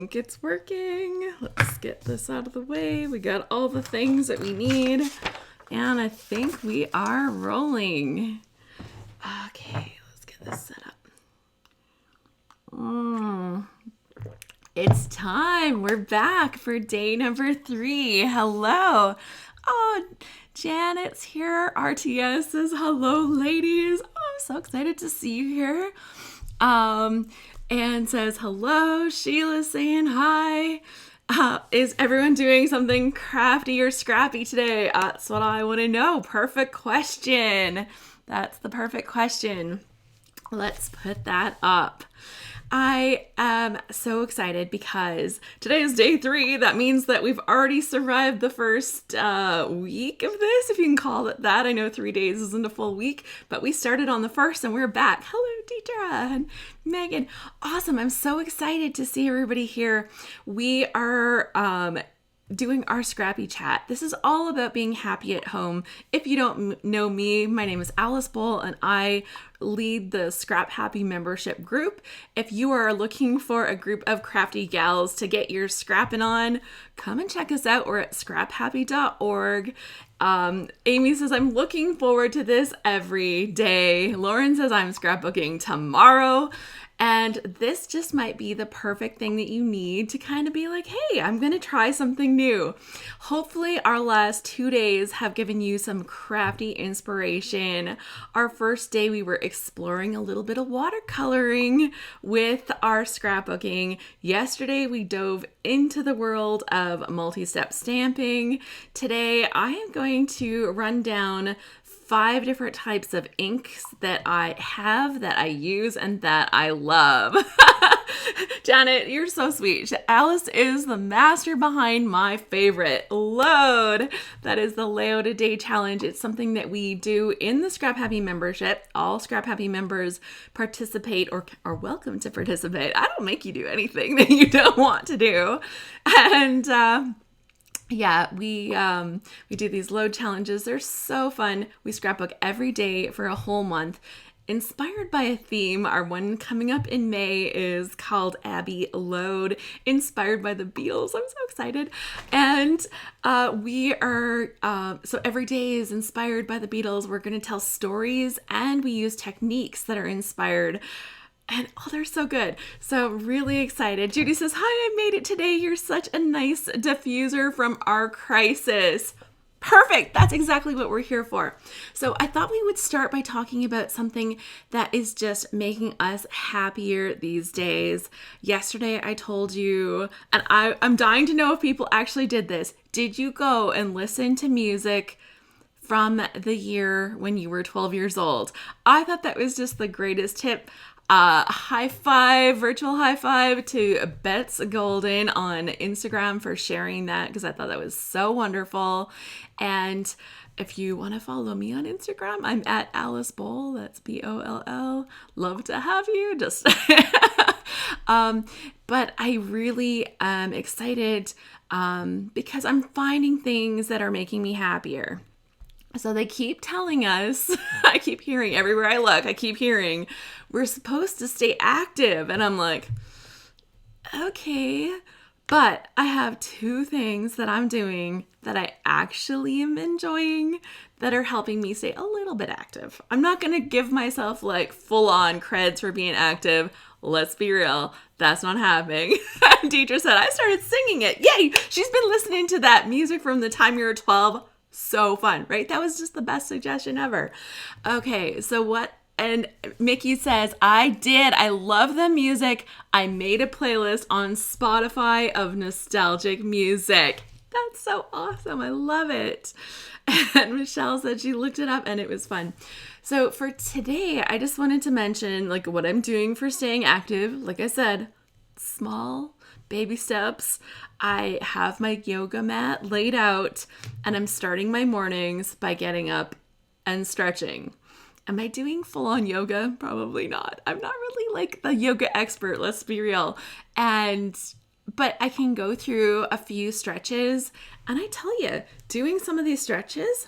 think it's working. Let's get this out of the way. We got all the things that we need. And I think we are rolling. Okay, let's get this set up. It's time. We're back for day number 3. Hello. Oh, Janet's here. RTS says hello, ladies. Oh, I'm so excited to see you here. Anne says hello. Sheila's saying hi. Is everyone doing something crafty or scrappy today? That's what I want to know. Perfect question. That's the perfect question. Let's put that up. I am so excited because today is day 3. That means that we've already survived the first week of this, if you can call it that. I know 3 days isn't a full week, but we started on the 1st and we're back. Hello, Deidre and Megan. Awesome. I'm so excited to see everybody here. We are doing our scrappy chat. This is all about being happy at home. If you don't know me, my name is Alice Boll and I lead the ScrapHappy membership group. If you are looking for a group of crafty gals to get your scrapping on, come and check us out. We're at scraphappy.org. Amy says, I'm looking forward to this every day. Lauren says, I'm scrapbooking tomorrow. And this just might be the perfect thing that you need to kind of be like, hey, I'm going to try something new. Hopefully our last 2 days have given you some crafty inspiration. Our first day, we were exploring a little bit of watercoloring with our scrapbooking. Yesterday, we dove into the world of multi-step stamping. Today, I am going to run down 5 different types of inks that I have, that I use, and that I love. Janet, you're so sweet. Alice is the master behind my favorite, Load. That is the Layout a Day challenge. It's something that we do in the ScrapHappy membership. All ScrapHappy members participate or are welcome to participate. I don't make you do anything that you don't want to do. And yeah, we do these load challenges. They're so fun. We scrapbook every day for a whole month, inspired by a theme. Our one coming up in May is called Abby Load, inspired by the Beatles. I'm so excited. And we are, so every day is inspired by the Beatles. We're going to tell stories and we use techniques that are inspired. And oh, they're so good. So really excited. Judy says, hi, I made it today. You're such a nice diffuser from our crisis. Perfect. That's exactly what we're here for. So I thought we would start by talking about something that is just making us happier these days. Yesterday, I told you, and I'm dying to know if people actually did this. Did you go and listen to music from the year when you were 12 years old? I thought that was just the greatest tip. High five, virtual high five to Bets Golden on Instagram for sharing that, because I thought that was so wonderful. And if you want to follow me on Instagram, I'm at Alice Boll. That's Boll. Love to have you. Just, but I really am excited because I'm finding things that are making me happier. So they keep telling us, I keep hearing everywhere I look, I keep hearing, we're supposed to stay active. And I'm like, okay, but I have 2 things that I'm doing that I actually am enjoying that are helping me stay a little bit active. I'm not going to give myself like full on creds for being active. Let's be real. That's not happening. Deidre said, I started singing it. Yay. She's been listening to that music from the time you were 12. So fun, right? That was just the best suggestion ever. Okay, so what? And Mickey says, I did. I love the music. I made a playlist on Spotify of nostalgic music. That's so awesome. I love it. And Michelle said she looked it up and it was fun. So for today, I just wanted to mention like what I'm doing for staying active. Like I said, small baby steps. I have my yoga mat laid out and I'm starting my mornings by getting up and stretching. Am I doing full-on yoga? Probably not. I'm not really like the yoga expert, let's be real. But I can go through a few stretches and I tell you, doing some of these stretches,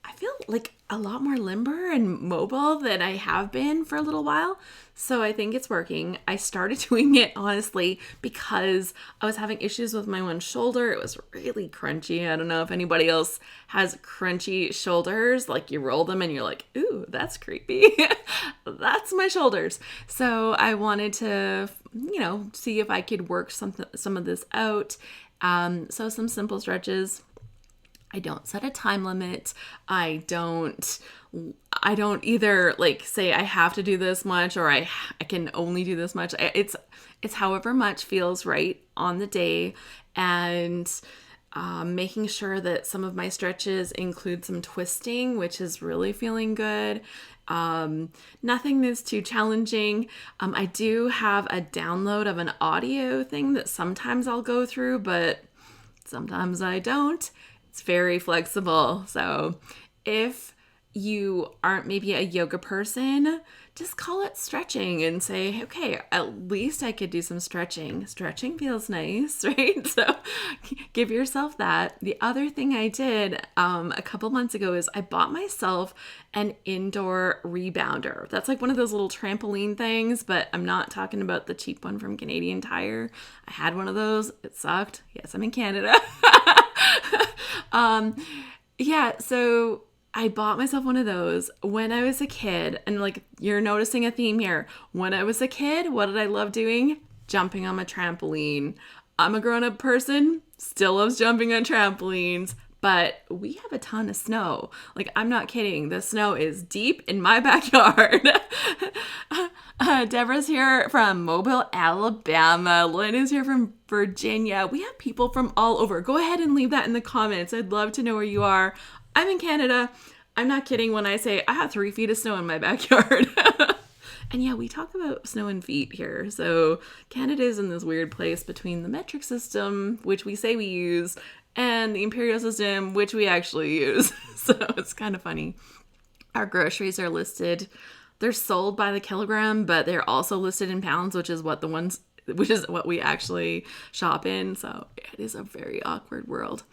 I feel like a lot more limber and mobile than I have been for a little while. So I think it's working. I started doing it honestly because I was having issues with my one shoulder. It was really crunchy. I don't know if anybody else has crunchy shoulders. Like you roll them and you're like, ooh, that's creepy. That's my shoulders. So I wanted to, see if I could work some of this out. So some simple stretches. I don't set a time limit. I don't either like say I have to do this much or I can only do this much. It's however much feels right on the day, and making sure that some of my stretches include some twisting, which is really feeling good. Nothing that's too challenging. I do have a download of an audio thing that sometimes I'll go through, but sometimes I don't. It's very flexible. So if you aren't maybe a yoga person, just call it stretching and say, okay, at least I could do some stretching. Stretching feels nice, right? So give yourself that. The other thing I did a couple months ago is I bought myself an indoor rebounder. That's like one of those little trampoline things, but I'm not talking about the cheap one from Canadian Tire. I had one of those. It sucked. Yes, I'm in Canada. So I bought myself one of those when I was a kid, and like you're noticing a theme here. When I was a kid, what did I love doing? Jumping on my trampoline. I'm a grown-up person, still loves jumping on trampolines, but we have a ton of snow. Like, I'm not kidding. The snow is deep in my backyard. Deborah's here from Mobile, Alabama. Lynn is here from Virginia. We have people from all over. Go ahead and leave that in the comments. I'd love to know where you are. I'm in Canada. I'm not kidding when I say I have 3 feet of snow in my backyard. And yeah, we talk about snow and feet here. So Canada is in this weird place between the metric system, which we say we use, and the imperial system, which we actually use. So it's kind of funny. Our groceries are listed. They're sold by the kilogram, but they're also listed in pounds, which is what we actually shop in. So it is a very awkward world.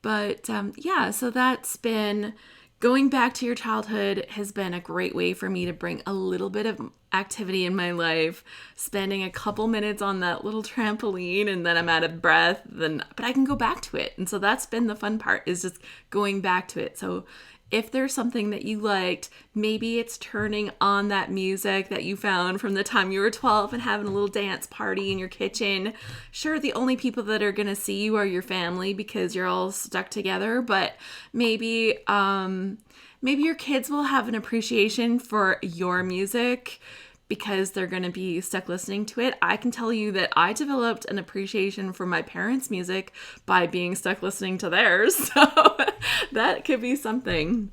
But so that's been going back to your childhood has been a great way for me to bring a little bit of activity in my life, spending a couple minutes on that little trampoline, and then I'm out of breath, but I can go back to it. And so that's been the fun part, is just going back to it. So if there's something that you liked, maybe it's turning on that music that you found from the time you were 12 and having a little dance party in your kitchen. Sure, the only people that are going to see you are your family because you're all stuck together, but maybe your kids will have an appreciation for your music because they're going to be stuck listening to it. I can tell you that I developed an appreciation for my parents' music by being stuck listening to theirs. So that could be something.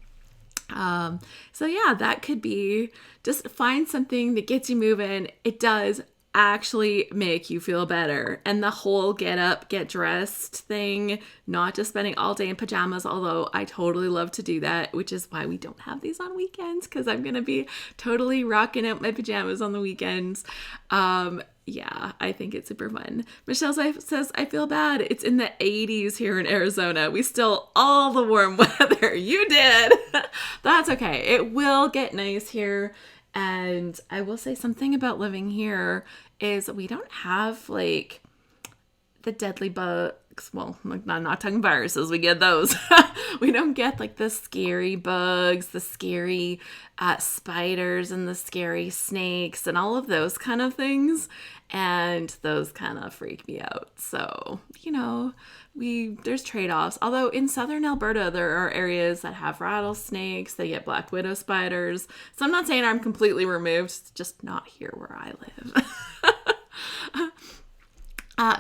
That could be, just find something that gets you moving. It does actually make you feel better. And the whole get up, get dressed thing, not just spending all day in pajamas, although I totally love to do that, which is why we don't have these on weekends, because I'm going to be totally rocking out my pajamas on the weekends. I think it's super fun. Michelle says, I feel bad. It's in the 80s here in Arizona. We still all the warm weather. You did. That's okay. It will get nice here. And I will say something about living here is we don't have like the deadly bugs. Well, I'm not talking viruses. We get those. We don't get like the scary bugs, the scary spiders and the scary snakes and all of those kind of things. And those kind of freak me out. So, there's trade-offs. Although in southern Alberta, there are areas that have rattlesnakes. They get black widow spiders. So I'm not saying I'm completely removed. It's just not here where I live.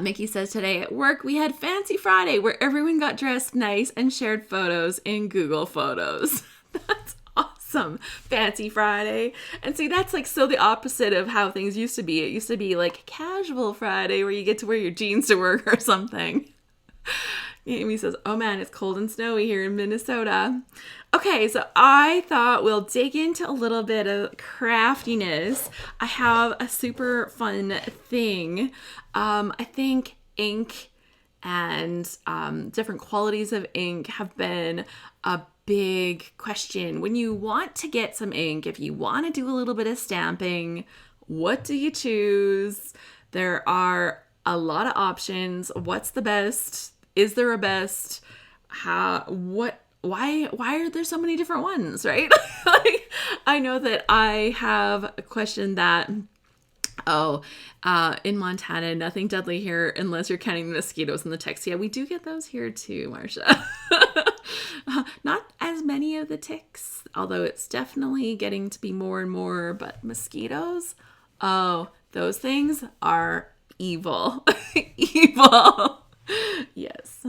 Mickey says, today at work, we had Fancy Friday where everyone got dressed nice and shared photos in Google Photos. That's awesome. Fancy Friday. And see, that's like so the opposite of how things used to be. It used to be like casual Friday where you get to wear your jeans to work or something. Amy says, oh man, it's cold and snowy here in Minnesota. Okay, so I thought we'll dig into a little bit of craftiness. I have a super fun thing. I think ink and different qualities of ink have been a big question. When you want to get some ink, if you want to do a little bit of stamping, what do you choose? There are a lot of options. What's the best? Is there a best? Why are there so many different ones, right? Like, I know that I have a question that, in Montana, nothing deadly here unless you're counting the mosquitoes in the ticks. Yeah, we do get those here too, Marcia. Not as many of the ticks, although it's definitely getting to be more and more, but mosquitoes, oh, those things are evil. Evil. Yes.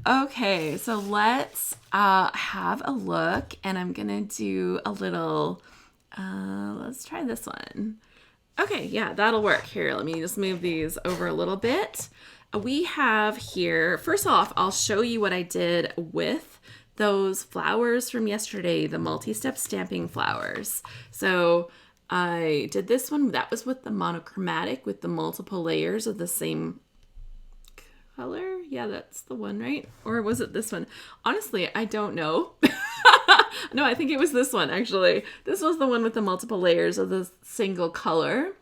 Okay, so let's have a look, and I'm gonna do a little, let's try this one. Okay, yeah, that'll work. Here, let me just move these over a little bit. We have here, first off, I'll show you what I did with those flowers from yesterday, the multi-step stamping flowers. So I did this one, that was with the monochromatic, with the multiple layers of the same color. Yeah, that's the one, right? Or was it this one? Honestly, I don't know. No, I think it was this one, actually. This was the one with the multiple layers of the single color.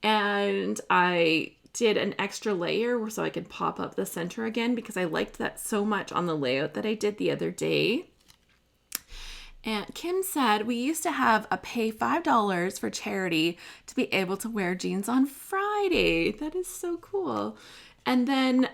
And I did an extra layer so I could pop up the center again because I liked that so much on the layout that I did the other day. And Kim said, we used to have a pay $5 for charity to be able to wear jeans on Friday. That is so cool. And then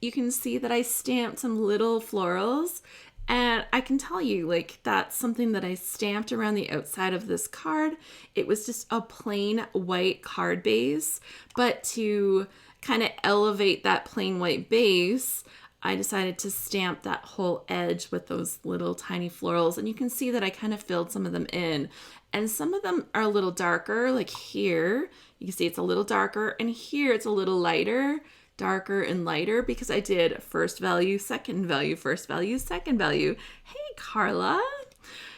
you can see that I stamped some little florals. And I can tell you, like, that's something that I stamped around the outside of this card. It was just a plain white card base. But to kind of elevate that plain white base, I decided to stamp that whole edge with those little tiny florals. And you can see that I kind of filled some of them in. And some of them are a little darker, like here. You can see it's a little darker. And here it's a little lighter. Darker and lighter because I did first value, second value, first value, second value. Hey, Carla.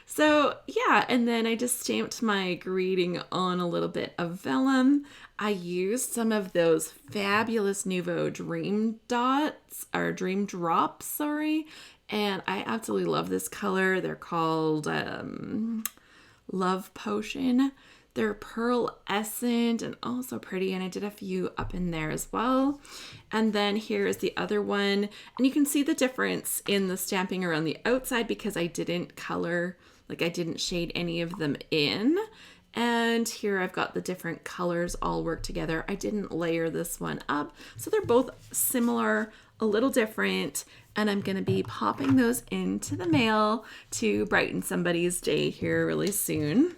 So yeah, and then I just stamped my greeting on a little bit of vellum. I used some of those fabulous Nuvo Dream Dots, or Dream Drops, sorry. And I absolutely love this color. They're called Love Potion. They're pearlescent and also pretty, and I did a few up in there as well. And then here is the other one, and you can see the difference in the stamping around the outside because I didn't color, like I didn't shade any of them in. And here I've got the different colors all worked together. I didn't layer this one up, so they're both similar, a little different, and I'm going to be popping those into the mail to brighten somebody's day here really soon.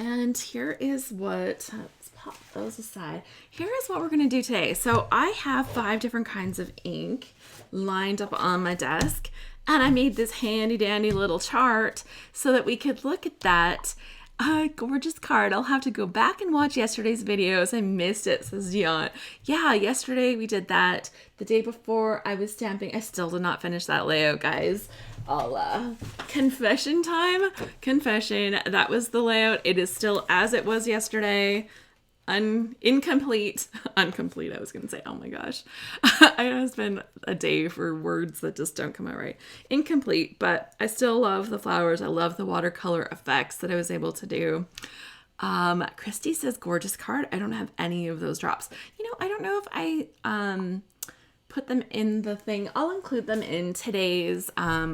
And here is what, let's pop those aside. Here is what we're going to do today. So I have 5 different kinds of ink lined up on my desk. And I made this handy dandy little chart so that we could look at that gorgeous card. I'll have to go back and watch yesterday's videos. I missed it, says Dion. Yeah, yesterday we did that. The day before I was stamping. I still did not finish that layout, guys. Confession time. Confession. That was the layout. It is still as it was yesterday. Incomplete. Uncomplete, I was going to say. Oh my gosh. I know it's been a day for words that just don't come out right. Incomplete, but I still love the flowers. I love the watercolor effects that I was able to do. Christy says, gorgeous card. I don't have any of those drops. You know, I don't know if I put them in the thing. I'll include them in today's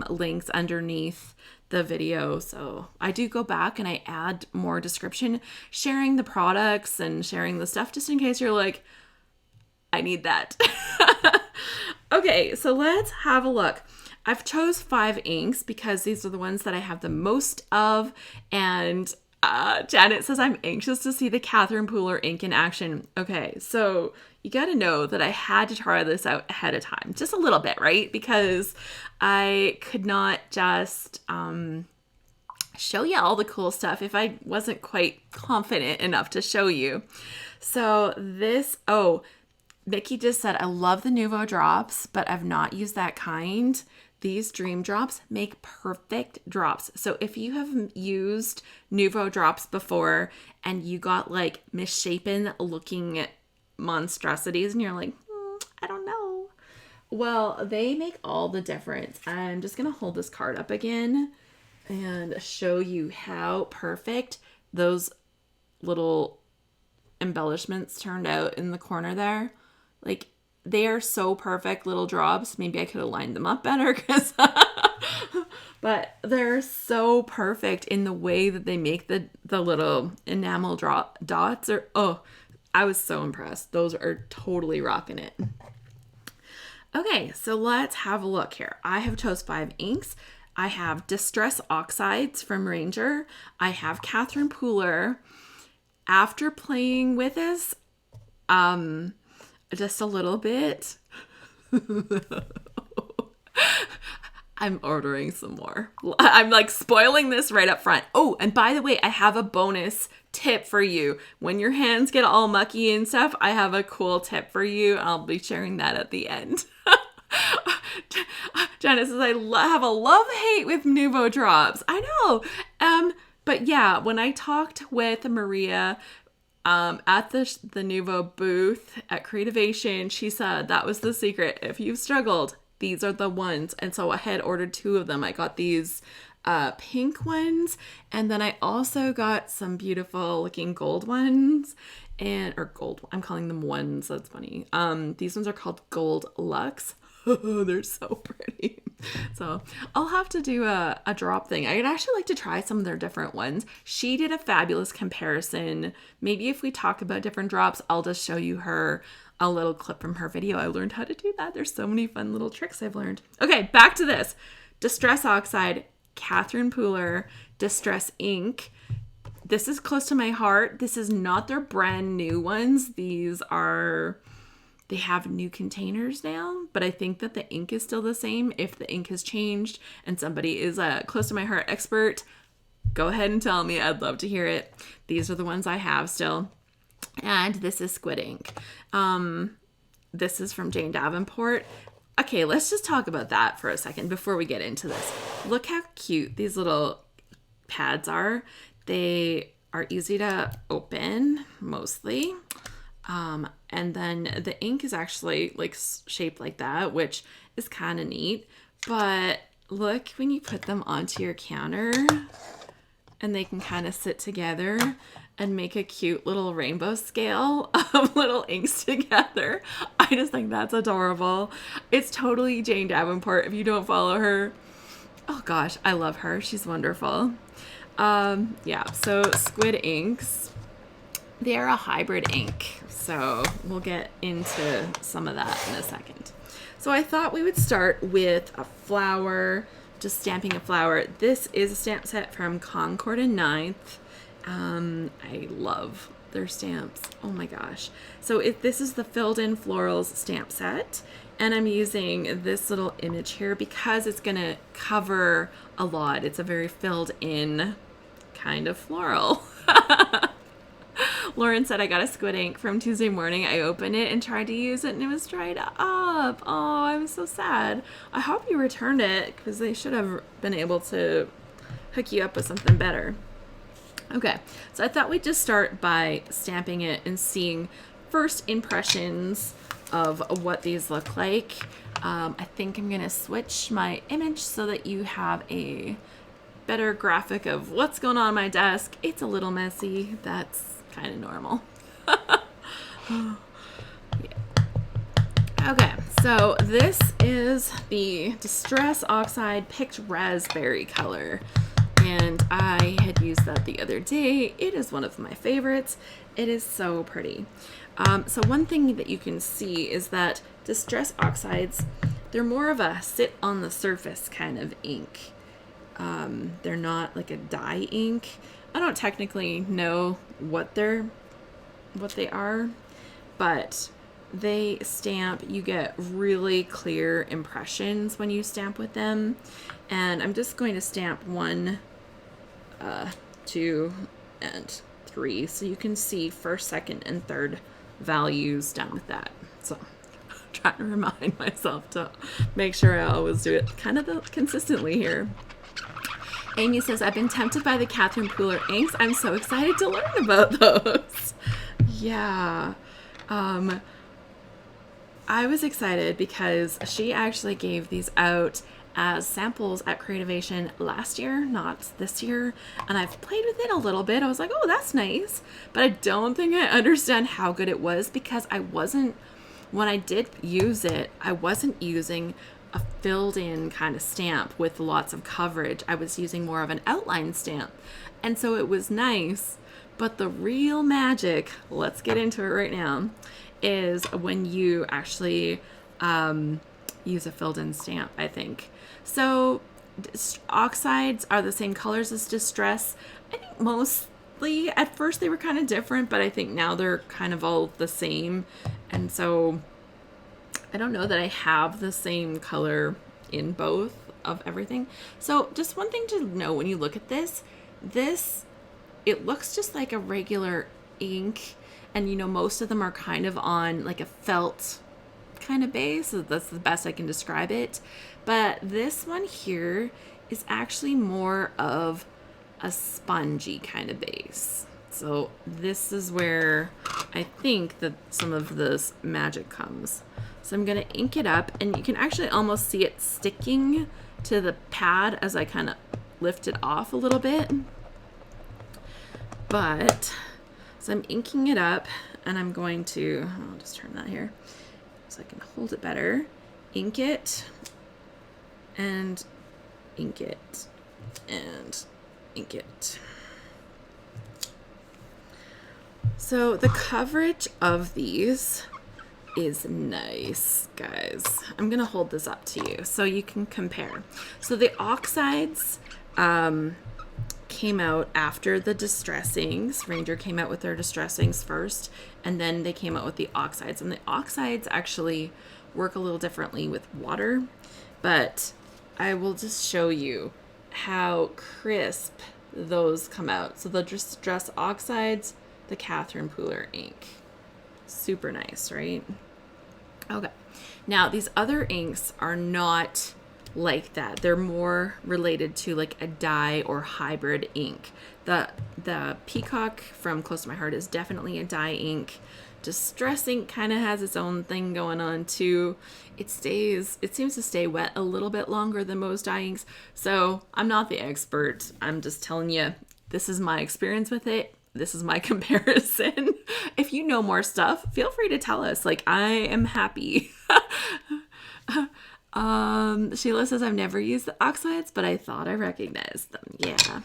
links underneath the video. So I do go back and I add more description, sharing the products and sharing the stuff just in case you're like, I need that. Okay, so let's have a look. I've chose 5 inks because these are the ones that I have the most of, and Janet says, I'm anxious to see the Catherine Pooler ink in action. Okay, so you got to know that I had to try this out ahead of time, just a little bit, right? Because I could not just show you all the cool stuff if I wasn't quite confident enough to show you. So this, Mickey just said, I love the Nuvo drops, but I've not used that kind. These Dream Drops make perfect drops. So if you have used Nuvo drops before and you got like misshapen looking monstrosities and you're like, I don't know. Well, they make all the difference. I'm just going to hold this card up again and show you how perfect those little embellishments turned out in the corner there. Like, they are so perfect little drops. Maybe I could have lined them up better, because but they're so perfect in the way that they make the little enamel dots. I was so impressed. Those are totally rocking it. Okay, so let's have a look here. I have chose 5 inks. I have Distress Oxides from Ranger. I have Catherine Pooler. After playing with this, just a little bit, I'm ordering some more. I'm like spoiling this right up front. Oh, and by the way, I have a bonus tip for you. When your hands get all mucky and stuff, I have a cool tip for you. I'll be sharing that at the end. Jenna says, I have a love-hate with Nuvo drops. I know. But yeah, when I talked with Maria at the Nuvo booth at Creativation, she said that was the secret. If you've struggled, these are the ones. And so I had ordered 2 of them. I got these pink ones, and then I also got some beautiful looking gold ones, I'm calling them ones. That's funny. These ones are called Gold Luxe. They're so pretty. So I'll have to do a drop thing. I'd actually like to try some of their different ones. She did a fabulous comparison. Maybe if we talk about different drops, I'll just show you a little clip from her video. I learned how to do that. There's so many fun little tricks I've learned. Okay, back to this. Distress Oxide, Catherine Pooler, Distress Ink. This is close to my heart. This is not their brand new ones. They have new containers now, but I think that the ink is still the same. If the ink has changed and somebody is a close to my heart expert, go ahead and tell me. I'd love to hear it. These are the ones I have still. And this is Squid Ink. This is from Jane Davenport. Okay, let's just talk about that for a second before we get into this. Look how cute these little pads are. They are easy to open, mostly. And then the ink is actually like shaped like that, which is kind of neat. But look, when you put them onto your counter and they can kind of sit together and make a cute little rainbow scale of little inks together. I just think that's adorable. It's totally Jane Davenport. If you don't follow her, oh gosh, I love her. She's wonderful. Yeah, so Squid Inks, they're a hybrid ink. So we'll get into some of that in a second. So I thought we would start with a flower, just stamping a flower. This is a stamp set from Concord and Ninth. I love their stamps. Oh my gosh. So this is the Filled In Florals stamp set, and I'm using this little image here because it's going to cover a lot. It's a very filled in kind of floral. Lauren said I got a Squid Ink from Tuesday morning. I opened it and tried to use it and it was dried up. Oh, I was so sad. I hope you returned it because they should have been able to hook you up with something better. Okay, so I thought we'd just start by stamping it and seeing first impressions of what these look like. I think I'm gonna switch my image so that you have a better graphic of what's going on my desk. It's a little messy. That's kind of normal. Yeah. Okay, so this is the Distress Oxide Picked Raspberry color. And I had used that the other day. It is one of my favorites. It is so pretty. So one thing that you can see is that Distress Oxides, they're more of a sit on the surface kind of ink. They're not like a dye ink. I don't technically know what they are, but they stamp, you get really clear impressions when you stamp with them. And I'm just going to stamp 1, 2, and 3 so you can see first, second, and third values done with that. So I'm trying to remind myself to make sure I always do it kind of consistently here. Amy says, I've been tempted by the Catherine Pooler inks. I'm so excited to learn about those. Yeah. I was excited because she actually gave these out as samples at Creativation last year, not this year. And I've played with it a little bit. I was like, oh, that's nice. But I don't think I understand how good it was because when I did use it, I wasn't using a filled in kind of stamp with lots of coverage. I was using more of an outline stamp. And so it was nice. But the real magic, let's get into it right now, is when you actually use a filled in stamp, I think. So oxides are the same colors as distress. I think mostly at first they were kind of different, but I think now they're kind of all the same. And so I don't know that I have the same color in both of everything. So just one thing to know when you look at this, it looks just like a regular ink. And, you know, most of them are kind of on like a felt kind of base. So that's the best I can describe it. But this one here is actually more of a spongy kind of base. So this is where I think that some of this magic comes. So I'm going to ink it up, and you can actually almost see it sticking to the pad as I kind of lift it off a little bit. But so I'm inking it up, and I'm going to, I'll just turn that here so I can hold it better. Ink it, and ink it, and ink it. So the coverage of these is nice, guys. I'm going to hold this up to you so you can compare. So the oxides, came out after the distress inks. Ranger came out with their distress inks first, and then they came out with the oxides. And the oxides actually work a little differently with water, but I will just show you how crisp those come out. So the distress oxides, the Catherine Pooler ink. Super nice, right? Okay. Now, these other inks are not like that. They're more related to like a dye or hybrid ink. The Peacock from Close to My Heart is definitely a dye ink. Distress ink kind of has its own thing going on too. It seems to stay wet a little bit longer than most dye inks. So I'm not the expert. I'm just telling you, this is my experience with it. This is my comparison. If you know more stuff, feel free to tell us. Like, I am happy. Sheila says, I've never used the oxides, but I thought I recognized them. Yeah.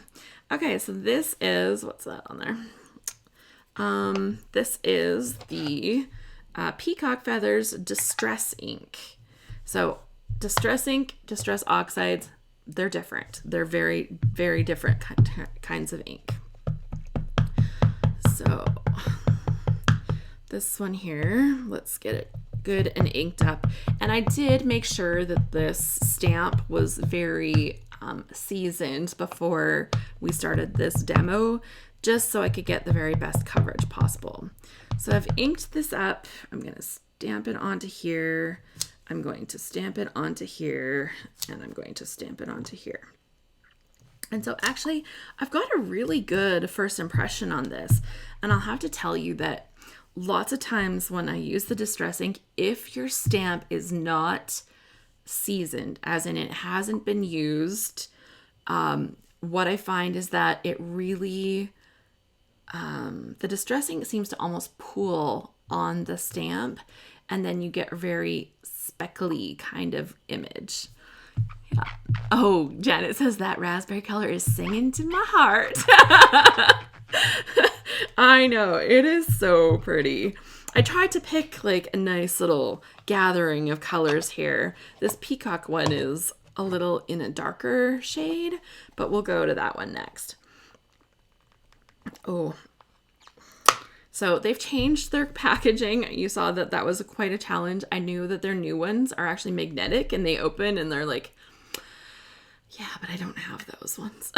Okay, so this is, what's that on there? This is the Peacock Feathers Distress Ink. So Distress Ink, Distress Oxides, they're different. They're very, very different kinds of ink. So this one here, let's get it good and inked up. And I did make sure that this stamp was very seasoned before we started this demo, just so I could get the very best coverage possible. So I've inked this up. I'm going to stamp it onto here. I'm going to stamp it onto here, and I'm going to stamp it onto here. And so actually, I've got a really good first impression on this. And I'll have to tell you that lots of times when I use the distress ink, if your stamp is not seasoned, as in it hasn't been used, what I find is that it really, the distress ink seems to almost pool on the stamp, and then you get a very speckly kind of image. Yeah. Oh, Janet says that raspberry color is singing to my heart. I know, it is so pretty. I tried to pick like a nice little gathering of colors here. This Peacock one is a little in a darker shade, but we'll go to that one next. Oh, so they've changed their packaging. You saw that that was quite a challenge. I knew that their new ones are actually magnetic, and they open and they're like, yeah, but I don't have those ones.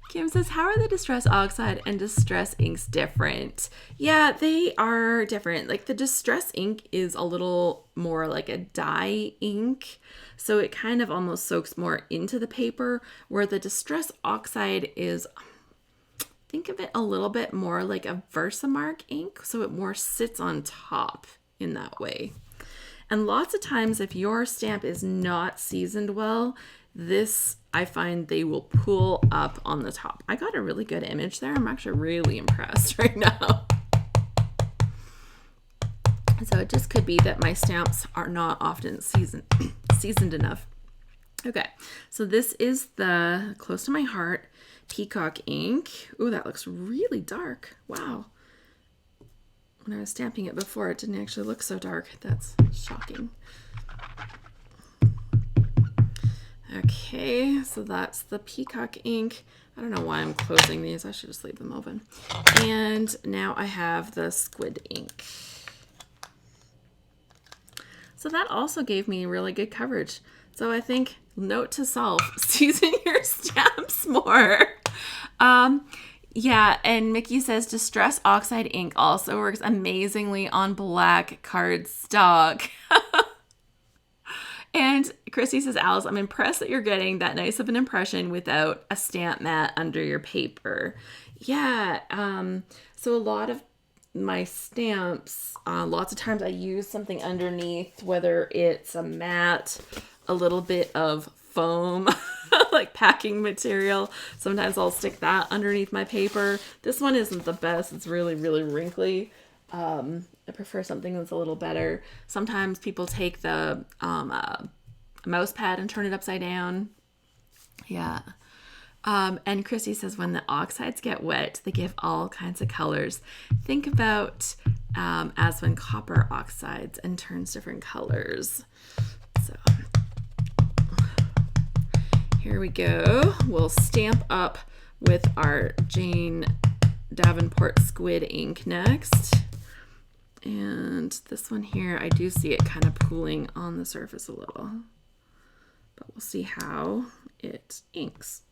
Kim says, how are the Distress Oxide and Distress Inks different? Yeah, they are different. Like the Distress Ink is a little more like a dye ink, so it kind of almost soaks more into the paper, where the Distress Oxide is, think of it a little bit more like a Versamark ink, so it more sits on top in that way. And lots of times if your stamp is not seasoned well, this, I find they will pull up on the top. I got a really good image there. I'm actually really impressed right now. So it just could be that my stamps are not often seasoned enough. Okay, so this is the Close to My Heart Peacock ink. Ooh, that looks really dark. Wow. When I was stamping it before, it didn't actually look so dark. That's shocking. Okay, so that's the Peacock ink. I don't know why I'm closing these. I should just leave them open. And now I have the Squid ink. So that also gave me really good coverage. So I think, note to self, season your stamps more. Yeah, and Mickey says Distress Oxide ink also works amazingly on black cardstock. And Christy says, Alice, I'm impressed that you're getting that nice of an impression without a stamp mat under your paper. Yeah, so a lot of my stamps, lots of times I use something underneath, whether it's a mat, a little bit of foam, like packing material. Sometimes I'll stick that underneath my paper. This one isn't the best. It's really, really wrinkly. I prefer something that's a little better. Sometimes people take the mouse pad and turn it upside down. Yeah. And Christy says when the oxides get wet, they give all kinds of colors. Think about as when copper oxides and turns different colors. So here we go. We'll stamp up with our Jane Davenport Squid Ink next. And this one here, I do see it kind of pooling on the surface a little. But we'll see how it inks.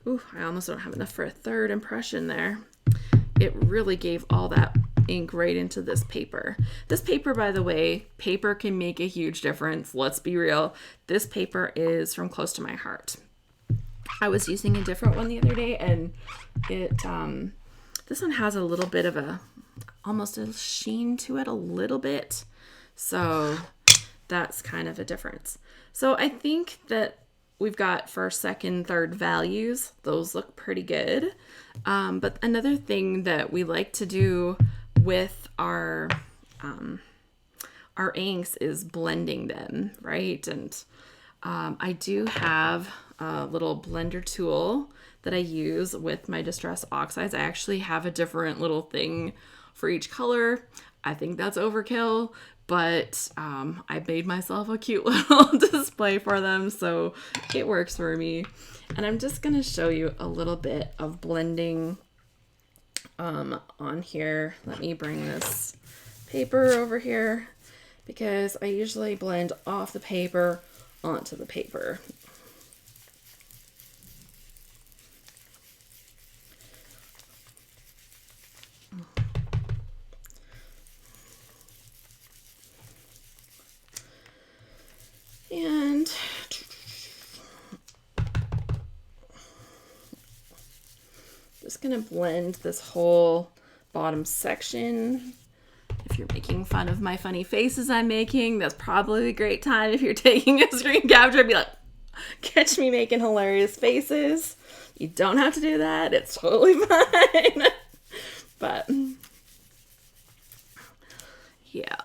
Ooh, I almost don't have enough for a third impression there. It really gave all that ink right into this paper. This paper, by the way, paper can make a huge difference. Let's be real. This paper is from Close to My Heart. I was using a different one the other day, and it this one has a little bit of almost a sheen to it a little bit. So that's kind of a difference. So I think that we've got first, second, third values. Those look pretty good. But another thing that we like to do with our inks is blending them, right? And I do have a little blender tool that I use with my Distress Oxides. I actually have a different little thing for each color. I think that's overkill, but I made myself a cute little display for them, so it works for me. And I'm just going to show you a little bit of blending on here. Let me bring this paper over here because I usually blend off the paper onto the paper. And just gonna blend this whole bottom section. If you're making fun of my funny faces I'm making, that's probably a great time if you're taking a screen capture and be like, catch me making hilarious faces. You don't have to do that. It's totally fine. But yeah,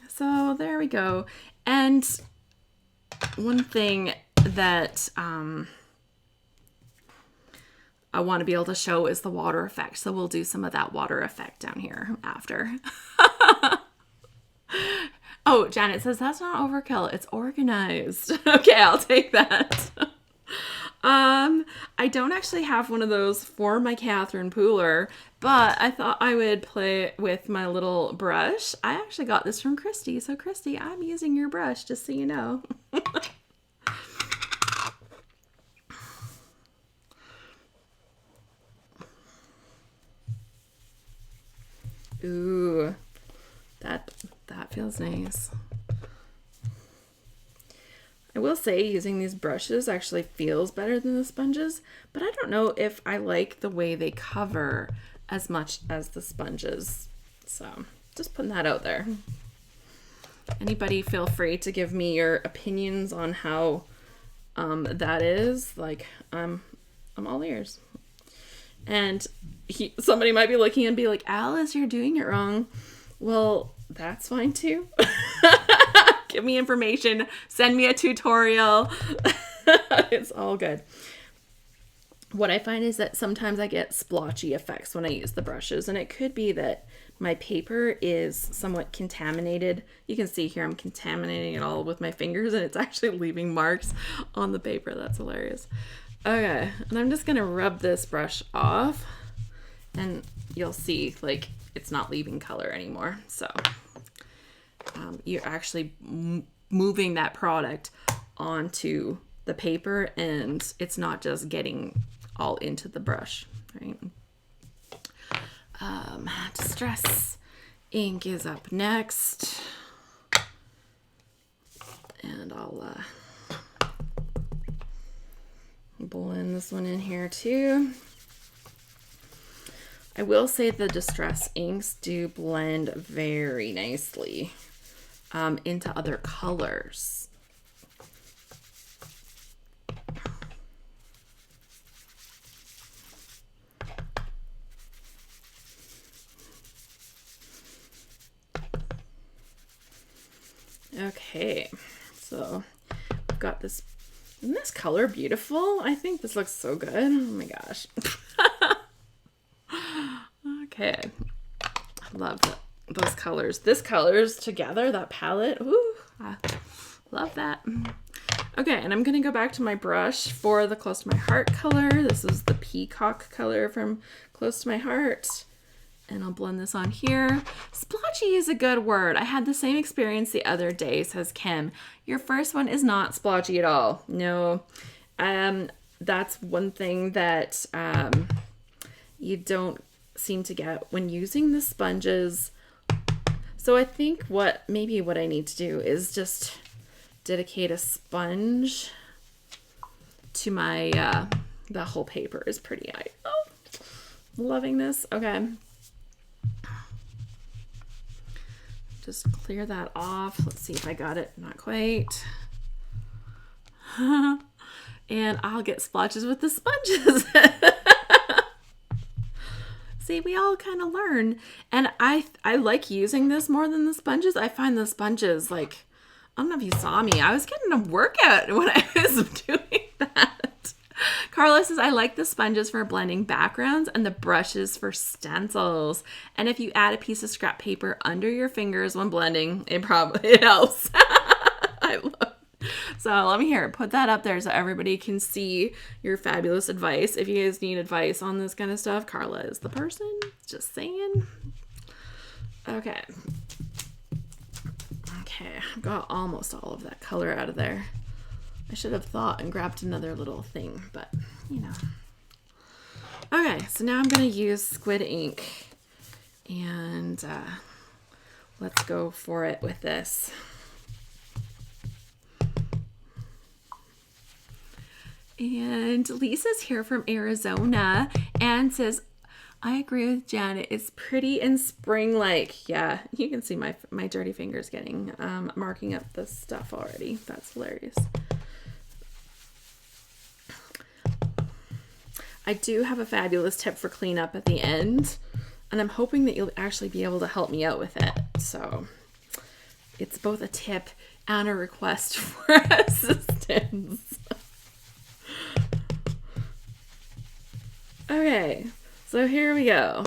so there we go. And one thing that I want to be able to show is the water effect. So we'll do some of that water effect down here after. Oh, Janet says that's not overkill. It's organized. Okay, I'll take that. I don't actually have one of those for my Catherine Pooler, but I thought I would play with my little brush. I actually got this from Christy. So Christy, I'm using your brush, just so you know. Ooh, that feels nice. I will say using these brushes actually feels better than the sponges, but I don't know if I like the way they cover as much as the sponges. So just putting that out there. Anybody feel free to give me your opinions on how that is. Like, I'm all ears. And somebody might be looking and be like, Alice, you're doing it wrong. Well, that's fine too. Give me information. Send me a tutorial. It's all good. What I find is that sometimes I get splotchy effects when I use the brushes, and it could be that my paper is somewhat contaminated. You can see here I'm contaminating it all with my fingers, and it's actually leaving marks on the paper. That's hilarious. Okay, and I'm just gonna rub this brush off, and you'll see like it's not leaving color anymore. So you're actually moving that product onto the paper, and it's not just getting all into the brush, right? Distress ink is up next, and I'll blend this one in here too. I will say the distress inks do blend very nicely into other colors. Okay, so I've got this. Isn't this color beautiful? I think this looks so good. Oh my gosh. Okay. I love those colors. This colors together, that palette. Ooh, I love that. Okay, and I'm going to go back to my brush for the Close to My Heart color. This is the Peacock color from Close to My Heart. And I'll blend this on here. Splotchy is a good word. I had the same experience the other day, says Kim. Your first one is not splotchy at all. No. That's one thing that you don't seem to get when using the sponges. So I think what I need to do is just dedicate a sponge to my, the whole paper is pretty, loving this. Okay. Just clear that off. Let's see if I got it. Not quite. And I'll get splotches with the sponges. See, we all kind of learn. And I like using this more than the sponges. I find the sponges, like, I don't know if you saw me. I was getting a workout when I was doing that. Carla says, I like the sponges for blending backgrounds and the brushes for stencils. And if you add a piece of scrap paper under your fingers when blending, it helps. I love it. So let me put that up there so everybody can see your fabulous advice. If you guys need advice on this kind of stuff, Carla is the person. Just saying. Okay. Okay, I've got almost all of that color out of there. I should have thought and grabbed another little thing, but you know. Okay, so now I'm going to use Squid Ink, and let's go for it with this. And Lisa's here from Arizona and says, I agree with Janet. It's pretty and spring-like. Yeah, you can see my dirty fingers getting marking up this stuff already. That's hilarious. I do have a fabulous tip for cleanup at the end, and I'm hoping that you'll actually be able to help me out with it. So it's both a tip and a request for assistance. Okay, so here we go.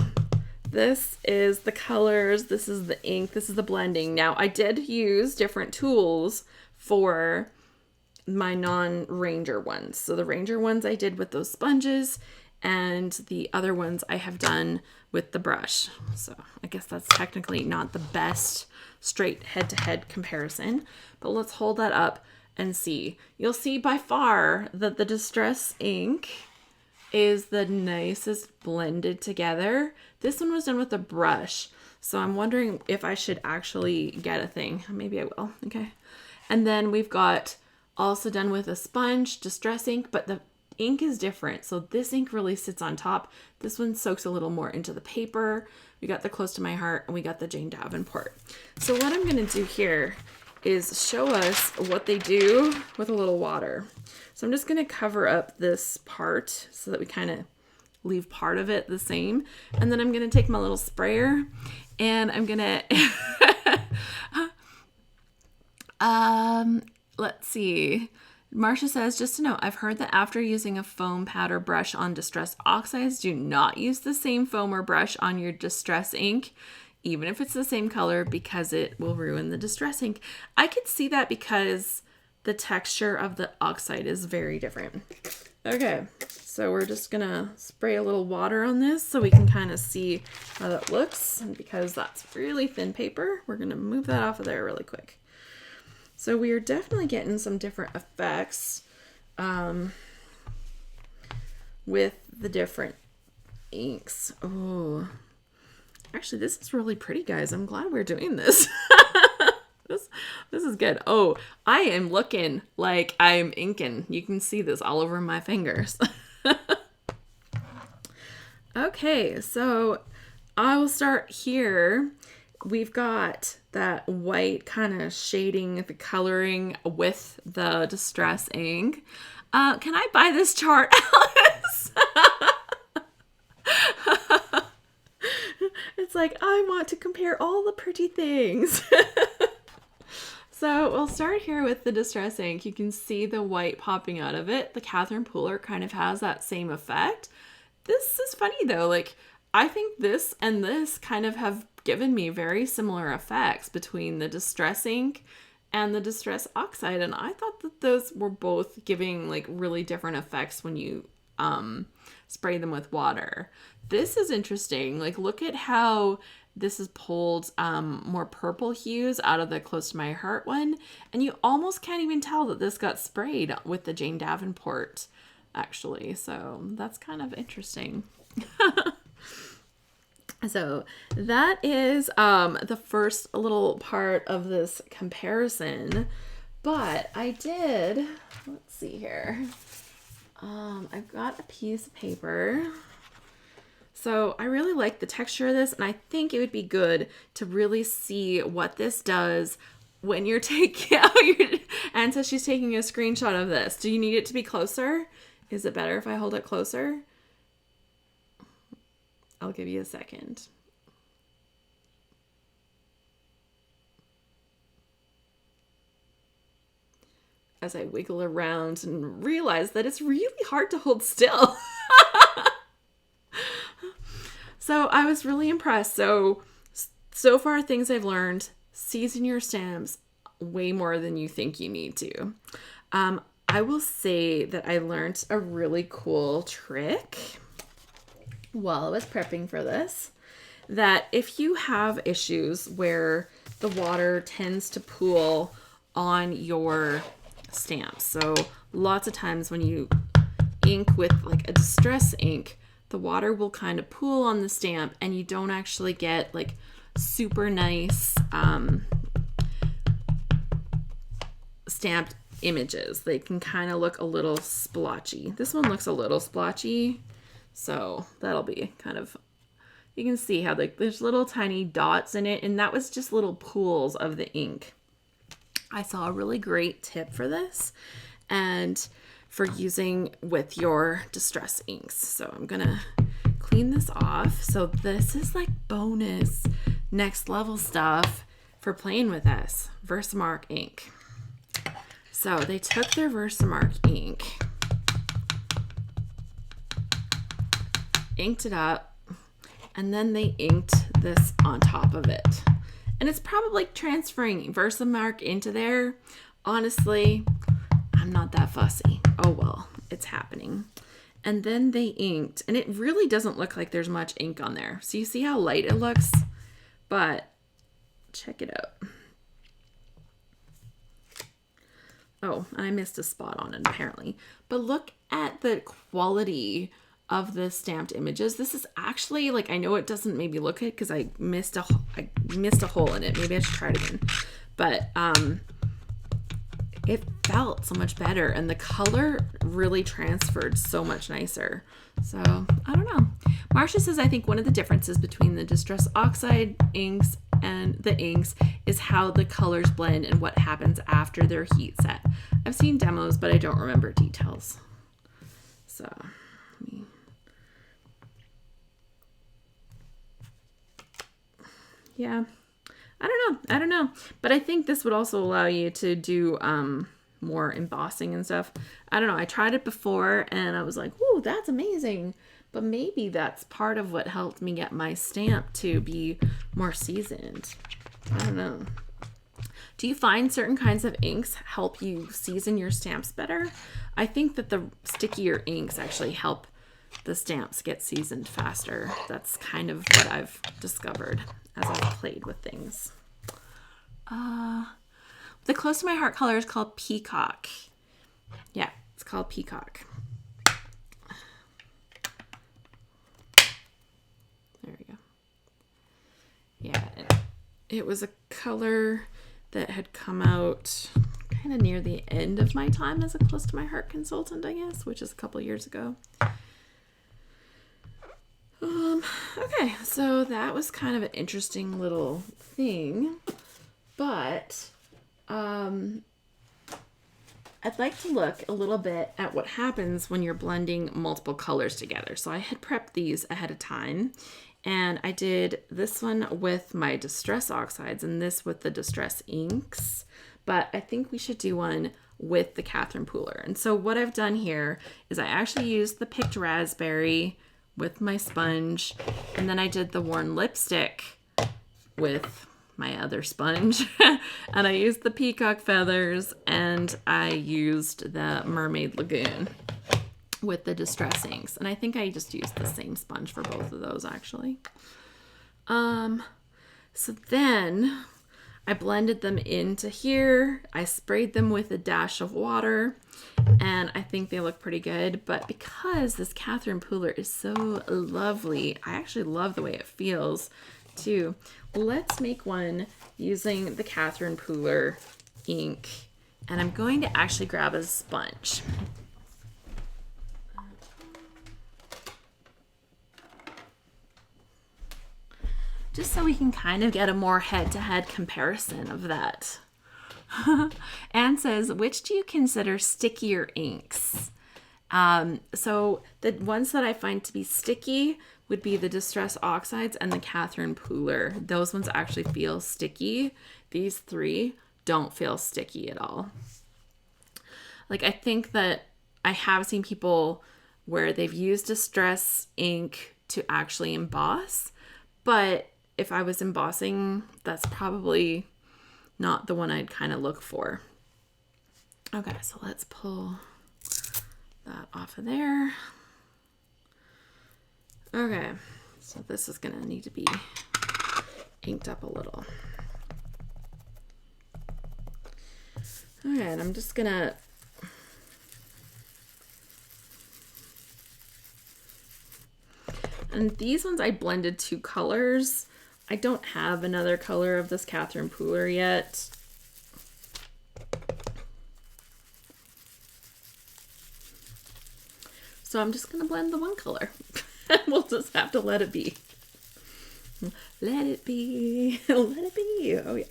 This is the colors, this is the ink, this is the blending. Now, I did use different tools for my non-Ranger ones. So the Ranger ones I did with those sponges, and the other ones I have done with the brush. So I guess that's technically not the best straight head-to-head comparison, but let's hold that up and see. You'll see by far that the Distress ink is the nicest blended together. This one was done with a brush, so I'm wondering if I should actually get a thing. Maybe I will. Okay. And then we've got Also done with a sponge, distress ink, but the ink is different. So this ink really sits on top. This one soaks a little more into the paper. We got the Close to My Heart and we got the Jane Davenport. So what I'm going to do here is show us what they do with a little water. So I'm just going to cover up this part so that we kind of leave part of it the same. And then I'm going to take my little sprayer and I'm going to, let's see. Marcia says, just to know, I've heard that after using a foam powder brush on distress oxides, do not use the same foam or brush on your distress ink, even if it's the same color, because it will ruin the distress ink. I could see that because the texture of the oxide is very different. Okay, so we're just gonna spray a little water on this so we can kind of see how that looks. And because that's really thin paper, we're gonna move that off of there really quick. So we are definitely getting some different effects with the different inks. Oh, actually, this is really pretty, guys. I'm glad we're doing this. This is good. Oh, I am looking like I'm inking. You can see this all over my fingers. Okay, so I will start here. We've got that white kind of shading, the coloring with the distress ink. Can I buy this chart, Alice? It's like, I want to compare all the pretty things. So we'll start here with the distress ink. You can see the white popping out of it. The Catherine Pooler kind of has that same effect. This is funny though. Like, I think this and this kind of have given me very similar effects between the distress ink and the distress oxide. And I thought that those were both giving like really different effects when you spray them with water. This is interesting. Like, look at how this is pulled more purple hues out of the Close to My Heart one. And you almost can't even tell that this got sprayed with the Jane Davenport, actually. So that's kind of interesting. So that is the first little part of this comparison. But I did, let's see here. I've got a piece of paper. So I really like the texture of this, and I think it would be good to really see what this does when you're taking out your, and so she's taking a screenshot of this. Do you need it to be closer? Is it better if I hold it closer? I'll give you a second. As I wiggle around and realize that it's really hard to hold still. So I was really impressed. So far things I've learned, season your stamps way more than you think you need to. I will say that I learned a really cool trick while I was prepping for this, that if you have issues where the water tends to pool on your stamps, so lots of times when you ink with like a distress ink, the water will kind of pool on the stamp and you don't actually get like super nice stamped images. They can kind of look a little splotchy. This one looks a little splotchy, so that'll be kind of, you can see how there's little tiny dots in it, and that was just little pools of the ink. I saw a really great tip for this and for using with your distress inks. So I'm gonna clean this off. So this is like bonus next level stuff for playing with this Versamark ink. So they took their Versamark ink, inked it up, and then they inked this on top of it. And it's probably transferring Versamark into there. Honestly, I'm not that fussy. Oh well, it's happening. And then they inked, and it really doesn't look like there's much ink on there. So you see how light it looks? But check it out. Oh, I missed a spot on it apparently. But look at the quality of the stamped images. This is actually, like, I know it doesn't maybe look it because I missed a hole in it. Maybe I should try it again. But it felt so much better, and the color really transferred so much nicer. So I don't know. Marcia says, I think one of the differences between the Distress Oxide inks and the inks is how the colors blend and what happens after they're heat set. I've seen demos, but I don't remember details. So yeah, I don't know. But I think this would also allow you to do more embossing and stuff. I don't know. I tried it before and I was like, "Ooh, that's amazing." But maybe that's part of what helped me get my stamp to be more seasoned. I don't know. Do you find certain kinds of inks help you season your stamps better? I think that the stickier inks actually help the stamps get seasoned faster. That's kind of what I've discovered as I've played with things. The close to my heart color is called Peacock. Yeah, it's called Peacock. There we go. Yeah, it was a color that had come out kind of near the end of my time as a close to my heart consultant, I guess, which is a couple years ago. Okay, so that was kind of an interesting little thing, but I'd like to look a little bit at what happens when you're blending multiple colors together. So I had prepped these ahead of time, and I did this one with my Distress Oxides and this with the Distress Inks, but I think we should do one with the Catherine Pooler. And so what I've done here is I actually used the picked raspberry with my sponge, and then I did the worn lipstick with my other sponge, and I used the peacock feathers, and I used the Mermaid Lagoon with the Distress Inks, and I think I just used the same sponge for both of those actually. So then I blended them into here. I sprayed them with a dash of water, and I think they look pretty good. But because this Catherine Pooler is so lovely, I actually love the way it feels too. Let's make one using the Catherine Pooler ink, and I'm going to actually grab a sponge. Just so we can kind of get a more head-to-head comparison of that. Anne says, which do you consider stickier inks? So the ones that I find to be sticky would be the Distress Oxides and the Catherine Pooler. Those ones actually feel sticky. These three don't feel sticky at all. Like, I think that I have seen people where they've used Distress ink to actually emboss, but if I was embossing, that's probably not the one I'd kind of look for. Okay, so let's pull that off of there. Okay, so this is gonna need to be inked up a little. Okay, and I'm just gonna and these ones I blended two colors. I don't have another color of this Catherine Pooler yet. So I'm just going to blend the one color. We'll just have to let it be. Let it be. Let it be. Oh, yeah.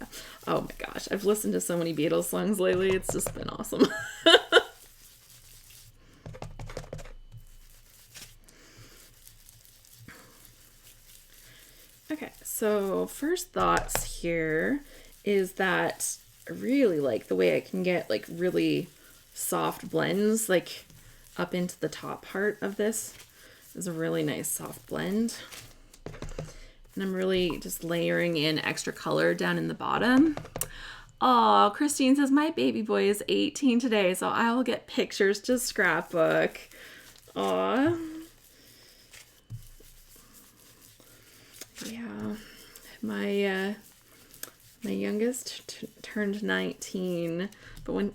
Oh, my gosh. I've listened to so many Beatles songs lately. It's just been awesome. Okay, so first thoughts here is that I really like the way I can get like really soft blends like up into the top part of this. Is a really nice soft blend. And I'm really just layering in extra color down in the bottom. Oh, Christine says my baby boy is 18 today, so I will get pictures to scrapbook. Aw. Yeah, my youngest turned 19, but when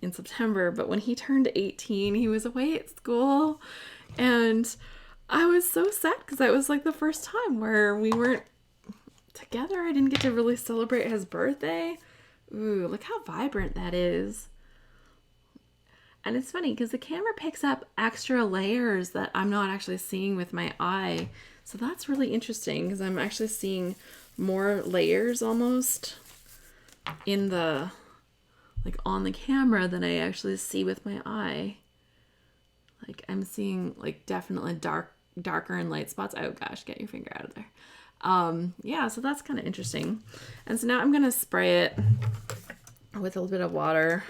in September, but when he turned 18, he was away at school, and I was so sad because that was like the first time where we weren't together. I didn't get to really celebrate his birthday. Ooh, look how vibrant that is. And it's funny because the camera picks up extra layers that I'm not actually seeing with my eye. So that's really interesting because I'm actually seeing more layers almost in the, like on the camera than I actually see with my eye. Like I'm seeing like definitely darker and light spots. Oh gosh, get your finger out of there. Yeah, so that's kind of interesting. And so now I'm going to spray it with a little bit of water.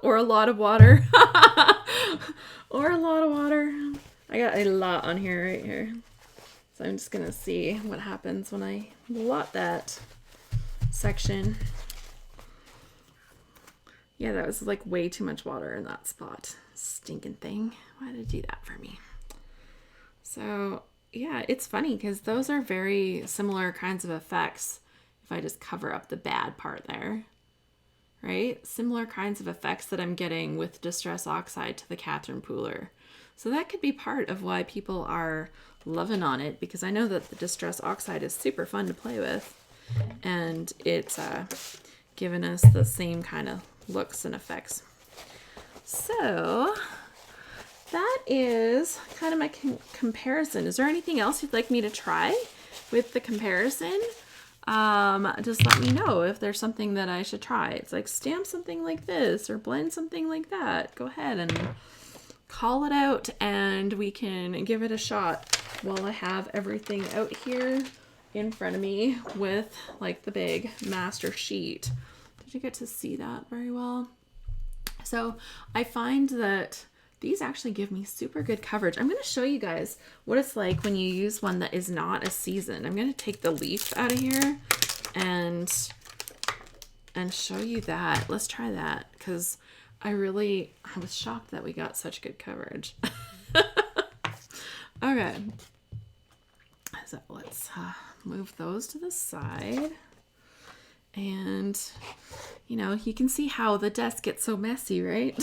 Or a lot of water. Or a lot of water. I got a lot on here right here. So I'm just going to see what happens when I blot that section. Yeah, that was like way too much water in that spot. Stinking thing. Why did it do that for me? So yeah, it's funny because those are very similar kinds of effects if I just cover up the bad part there. Right? Similar kinds of effects that I'm getting with Distress Oxide to the Catherine Pooler. So that could be part of why people are loving on it, because I know that the Distress Oxide is super fun to play with. And it's given us the same kind of looks and effects. So that is kind of my comparison. Is there anything else you'd like me to try with the comparison? Just let me know if there's something that I should try. It's like stamp something like this or blend something like that. Go ahead and call it out and we can give it a shot while I have everything out here in front of me with like the big master sheet. Did you get to see that very well? So I find that these actually give me super good coverage. I'm going to show you guys what it's like when you use one that is not a season. I'm going to take the leaf out of here and show you that. Let's try that because I was shocked that we got such good coverage. Okay. So let's move those to the side. And, you know, you can see how the desk gets so messy, right?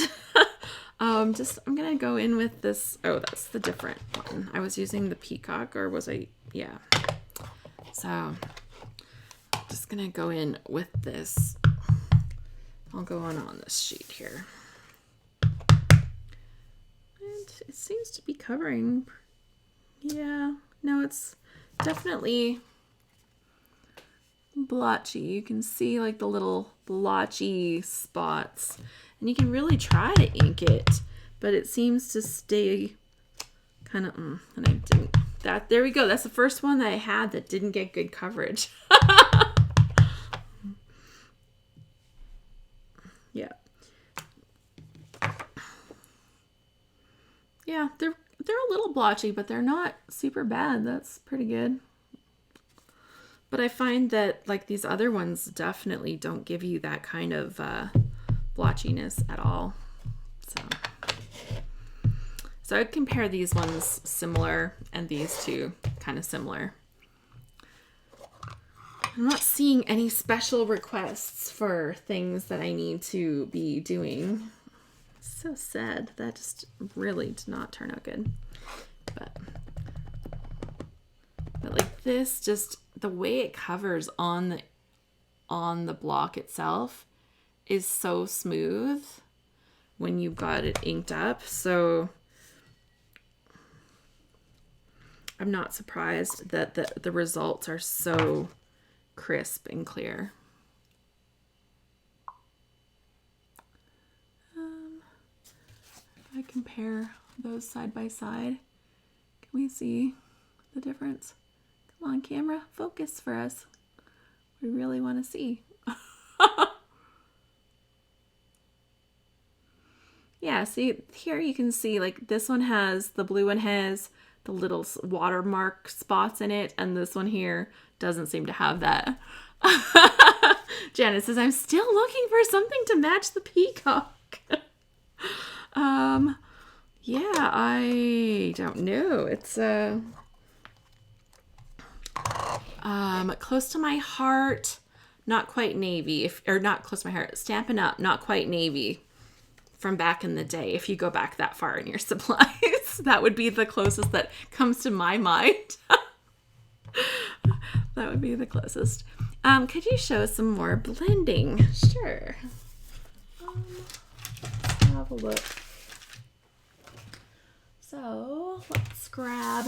I'm going to go in with this. Oh, that's the different one. I was using the peacock, or was I? Yeah. So I'm just going to go in with this. I'll go on this sheet here. And it seems to be covering. Yeah. No, it's definitely blotchy. You can see like the little blotchy spots. And you can really try to ink it, but it seems to stay kind of, and I didn't, there we go. That's the first one that I had that didn't get good coverage. Yeah. Yeah, they're a little blotchy, but they're not super bad. That's pretty good. But I find that like these other ones definitely don't give you that kind of blotchiness at all. So I'd compare these ones similar and these two kind of similar. I'm not seeing any special requests for things that I need to be doing. So sad. That just really did not turn out good. But like this, just the way it covers on the block itself is so smooth when you've got it inked up. So I'm not surprised that the results are so crisp and clear. If I compare those side by side, can we see the difference? Come on, camera, focus for us. We really want to see. Yeah, see here you can see like this one has, the blue one has the little watermark spots in it, and this one here doesn't seem to have that. Janet says, I'm still looking for something to match the peacock. Yeah, I don't know. It's close to my heart, not quite navy, or not close to my heart, Stampin' Up, not quite navy. From back in the day, if you go back that far in your supplies, that would be the closest that comes to my mind. That would be the closest. Could you show some more blending? Sure. hold up. So let's grab,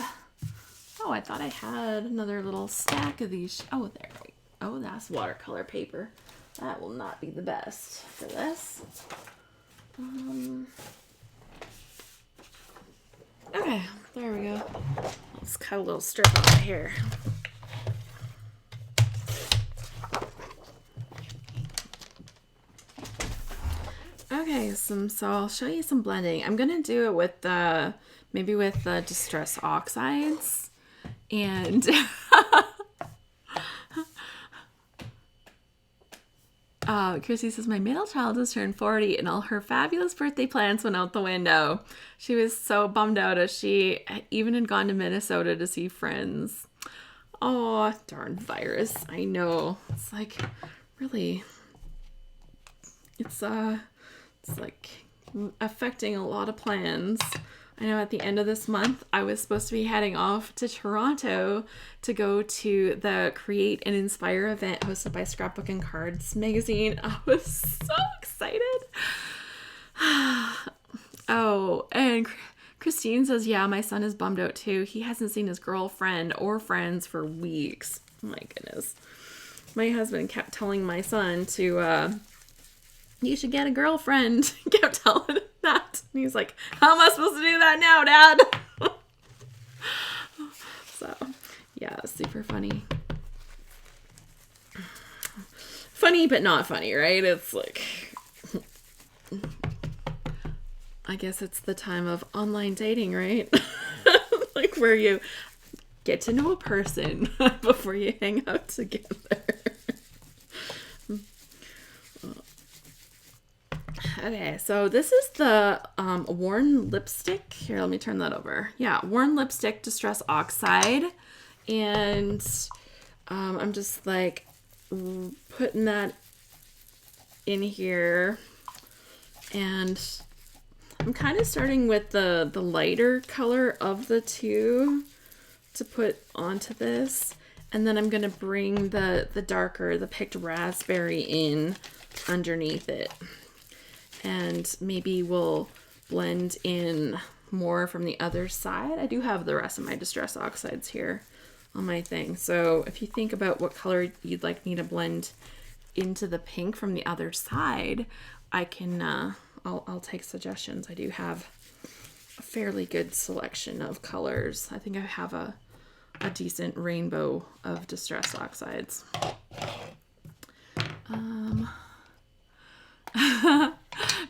oh, I thought I had another little stack of these. Oh, there we go. Oh, that's watercolor paper. That will not be the best for this. Okay, there we go. Let's cut a little strip off here. Okay, so I'll show you some blending. I'm gonna do it with maybe with the Distress Oxides, and Chrissy says, my middle child has turned 40 and all her fabulous birthday plans went out the window. She was so bummed out as she even had gone to Minnesota to see friends. Oh, darn virus. I know. It's like, really, it's like affecting a lot of plans. I know at the end of this month, I was supposed to be heading off to Toronto to go to the Create and Inspire event hosted by Scrapbook and Cards magazine. I was so excited. Oh, and Christine says, yeah, my son is bummed out too. He hasn't seen his girlfriend or friends for weeks. Oh my goodness. My husband kept telling my son to, you should get a girlfriend. He kept telling him that. And he's like, how am I supposed to do that now, Dad? So, yeah, super funny. Funny, but not funny, right? It's like, I guess it's the time of online dating, right? Like where you get to know a person before you hang out together. Okay, so this is the Worn Lipstick. Here, let me turn that over. Yeah, Worn Lipstick Distress Oxide. And I'm just like putting that in here. And I'm kind of starting with the lighter color of the two to put onto this. And then I'm going to bring the darker, the picked raspberry in underneath it. And maybe we'll blend in more from the other side. I do have the rest of my Distress Oxides here on my thing. So if you think about what color you'd like me to blend into the pink from the other side, I can, I'll take suggestions. I do have a fairly good selection of colors. I think I have a decent rainbow of Distress Oxides.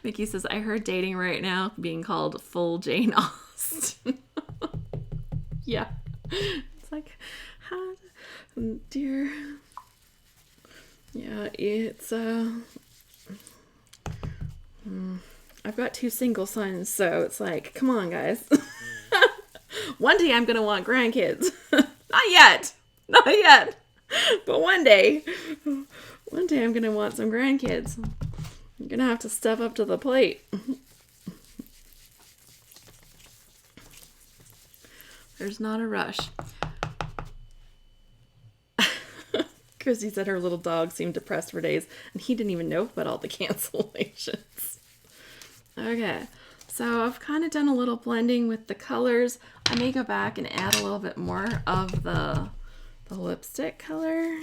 Mickey says, I heard dating right now being called full Jane Austen. Yeah. It's like, how, dear. Yeah, it's, I've got 2 single sons, so it's like, come on, guys. One day I'm going to want grandkids. Not yet. Not yet. But one day I'm going to want some grandkids. You're going to have to step up to the plate. There's not a rush. Chrissy said her little dog seemed depressed for days, and he didn't even know about all the cancellations. Okay, so I've kind of done a little blending with the colors. I may go back and add a little bit more of the lipstick color.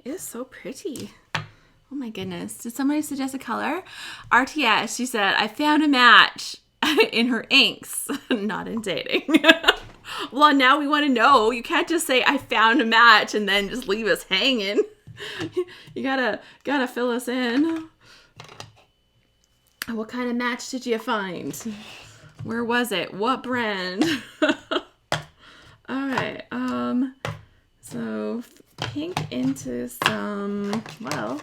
It is so pretty. Oh my goodness. Did somebody suggest a color? RTS, she said, I found a match in her inks, not in dating. Well, now we want to know. You can't just say, I found a match and then just leave us hanging. You gotta fill us in. What kind of match did you find? Where was it? What brand? Alright, so pink into some, well,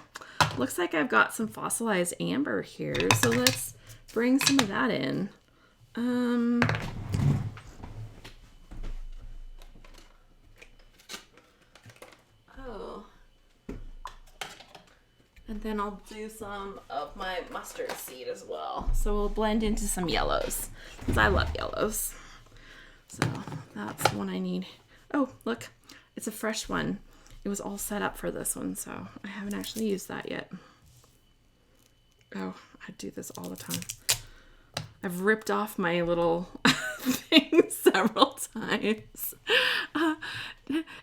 looks like I've got some fossilized amber here, so let's bring some of that in. And then I'll do some of my mustard seed as well. So we'll blend into some yellows, because I love yellows. So that's the one I need. Oh, look, it's a fresh one. it was all set up for this one, so I haven't actually used that yet. Oh, I do this all the time. I've ripped off my little thing several times.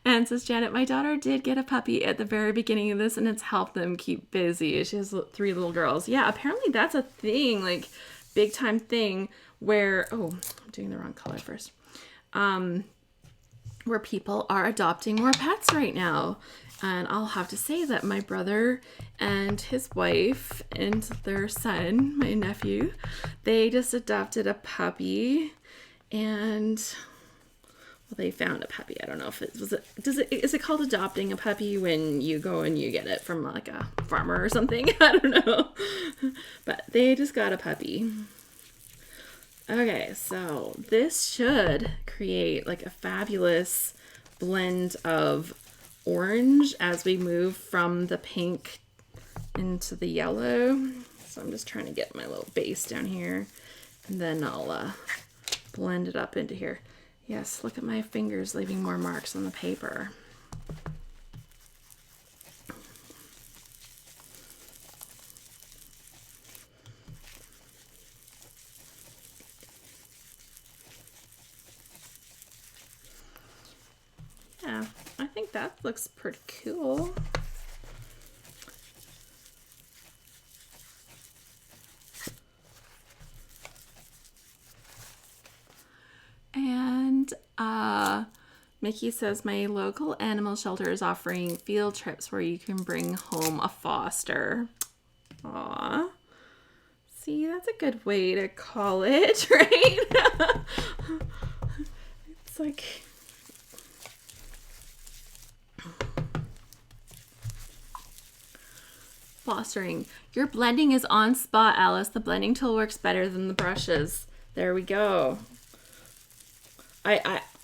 And says Janet, my daughter did get a puppy at the very beginning of this, and it's helped them keep busy. She has 3 little girls. Yeah, apparently that's a thing, like big time thing where, oh, I'm doing the wrong color first. Where people are adopting more pets right now. And I'll have to say that my brother and his wife and their son, my nephew, they just adopted a puppy, and well, they found a puppy. I don't know if it was is it called adopting a puppy when you go and you get it from like a farmer or something? I don't know. But they just got a puppy. Okay, so this should create like a fabulous blend of orange as we move from the pink into the yellow. So I'm just trying to get my little base down here, and then I'll blend it up into here. Yes, look at my fingers leaving more marks on the paper. Yeah, I think that looks pretty cool. And Mickey says, my local animal shelter is offering field trips where you can bring home a foster. Aw. See, that's a good way to call it, right? It's like... fostering. Your blending is on spot, Alice. The blending tool works better than the brushes. There we go.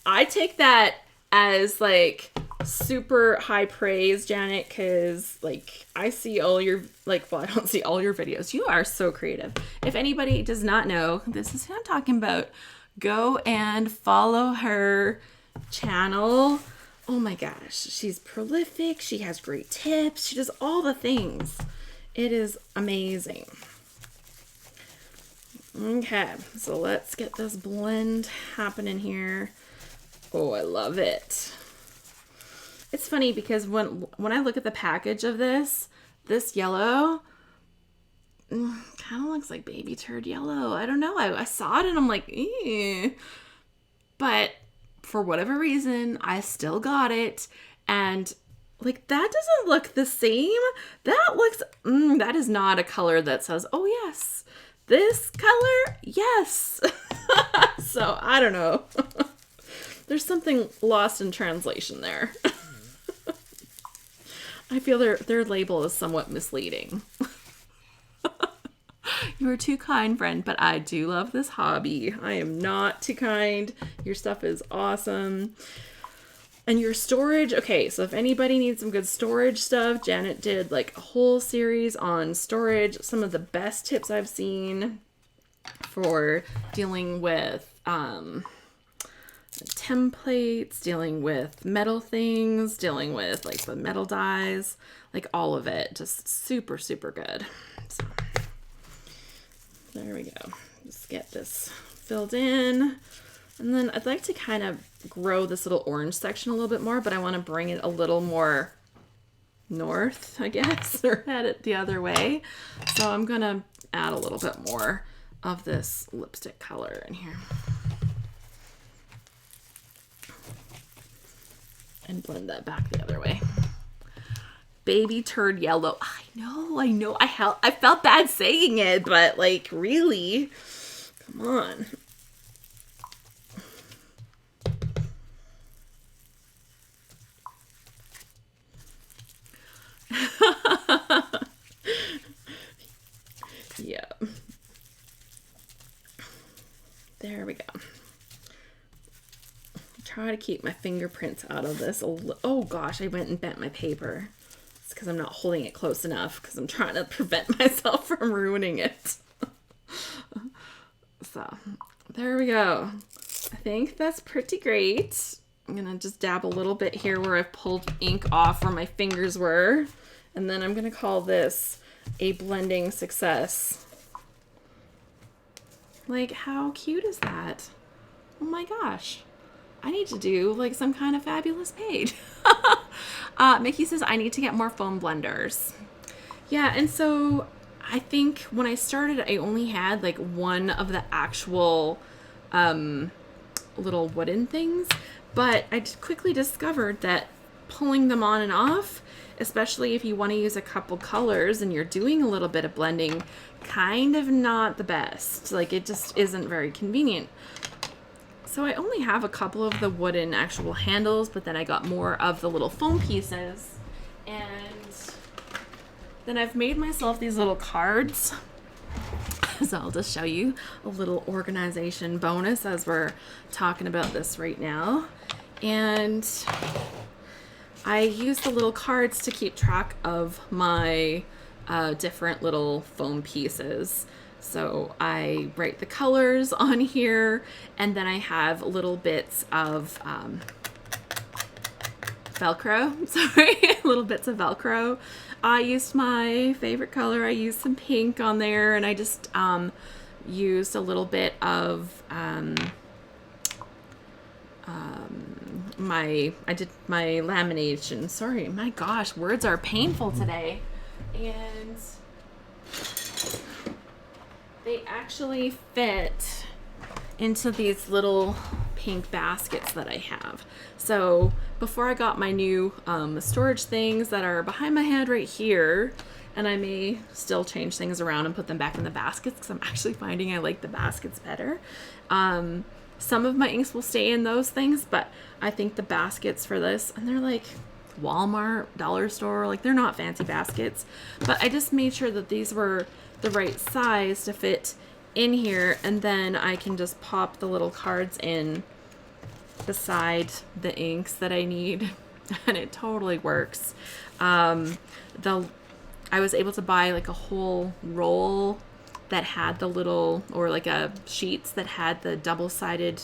I take that as like super high praise, Janet, because like I see all your I don't see all your videos. You are so creative. If anybody does not know, this is who I'm talking about. Go and follow her channel. Oh my gosh, she's prolific. She has great tips. She does all the things. It is amazing. Okay, so let's get this blend happening here. Oh, I love it. It's funny because when I look at the package of this yellow kind of looks like baby turd yellow. I don't know. I saw it and I'm like, ew. But for whatever reason, I still got it. And like, that doesn't look the same. That looks, that is not a color that says, oh yes, this color, yes. So I don't know. There's something lost in translation there. I feel their label is somewhat misleading. You are too kind, friend, but I do love this hobby. I am not too kind. Your stuff is awesome. And your storage, okay, so if anybody needs some good storage stuff, Janet did like a whole series on storage. Some of the best tips I've seen for dealing with templates, dealing with metal things, dealing with like the metal dies, like all of it. Just super, super good. So there we go. Let's get this filled in. And then I'd like to kind of grow this little orange section a little bit more, but I want to bring it a little more north, I guess, or head it the other way. So I'm going to add a little bit more of this lipstick color in here. And blend that back the other way. Baby turd yellow. I know. I felt bad saying it, but like, really? Come on. Yeah. There we go. Try to keep my fingerprints out of this. Oh gosh, I went and bent my paper. It's because I'm not holding it close enough because I'm trying to prevent myself from ruining it. So there we go. I think that's pretty great. I'm gonna just dab a little bit here where I've pulled ink off where my fingers were. And then I'm gonna call this a blending success. Like, how cute is that? Oh my gosh. I need to do like some kind of fabulous page. Mickey says I need to get more foam blenders. Yeah, and so I think when I started, I only had like one of the actual little wooden things, but I quickly discovered that pulling them on and off, especially if you want to use a couple colors and you're doing a little bit of blending, kind of not the best. Like, it just isn't very convenient. So I only have a couple of the wooden actual handles, but then I got more of the little foam pieces. And then I've made myself these little cards. So I'll just show you a little organization bonus as we're talking about this right now. And I use the little cards to keep track of my different little foam pieces. So I write the colors on here, and then I have little bits of Velcro. Sorry, little bits of Velcro. I used my favorite color. I used some pink on there, and I just used a little bit of I did my lamination. Sorry, my gosh, words are painful today. And they actually fit into these little pink baskets that I have. So before I got my new storage things that are behind my head right here, and I may still change things around and put them back in the baskets because I'm actually finding I like the baskets better. Some of my inks will stay in those things, but I think the baskets for this, and they're like Walmart, dollar store, like they're not fancy baskets, but I just made sure that these were the right size to fit in here, and then I can just pop the little cards in beside the inks that I need, and it totally works. I was able to buy like a whole roll that had the little, or like a sheets that had the double-sided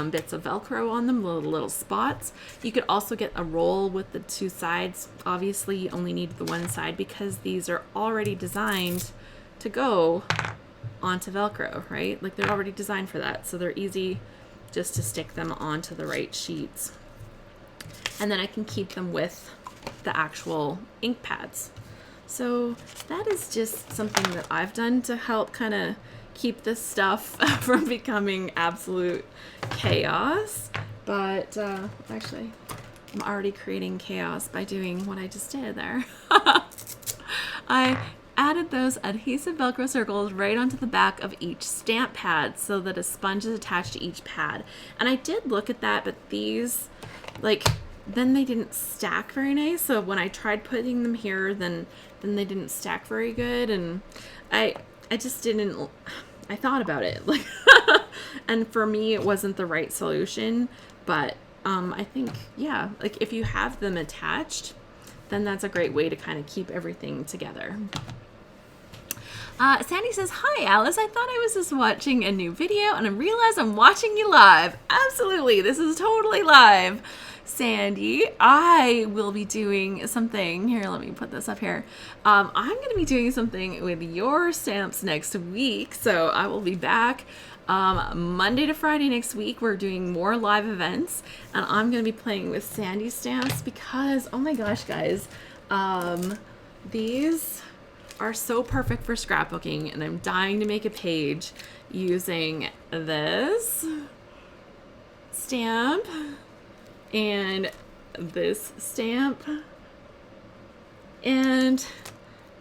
bits of Velcro on them, little spots. You could also get a roll with the two sides. Obviously, you only need the one side because these are already designed to go onto Velcro, right? Like, they're already designed for that, so they're easy just to stick them onto the right sheets. And then I can keep them with the actual ink pads. So that is just something that I've done to help kind of keep this stuff from becoming absolute chaos. But actually, I'm already creating chaos by doing what I just did there. I added those adhesive Velcro circles right onto the back of each stamp pad so that a sponge is attached to each pad. And I did look at that, but these, like, then they didn't stack very nice. So when I tried putting them here, then they didn't stack very good. And I just didn't, I thought about it, like, and for me, it wasn't the right solution. But I think, yeah, like if you have them attached, then that's a great way to kind of keep everything together. Sandy says, hi, Alice. I thought I was just watching a new video and I realized I'm watching you live. Absolutely. This is totally live. Sandy, I will be doing something here. Let me put this up here. I'm going to be doing something with your stamps next week. So I will be back Monday to Friday next week. We're doing more live events, and I'm going to be playing with Sandy stamps because, oh my gosh, guys, these are so perfect for scrapbooking, and I'm dying to make a page using this stamp and this stamp and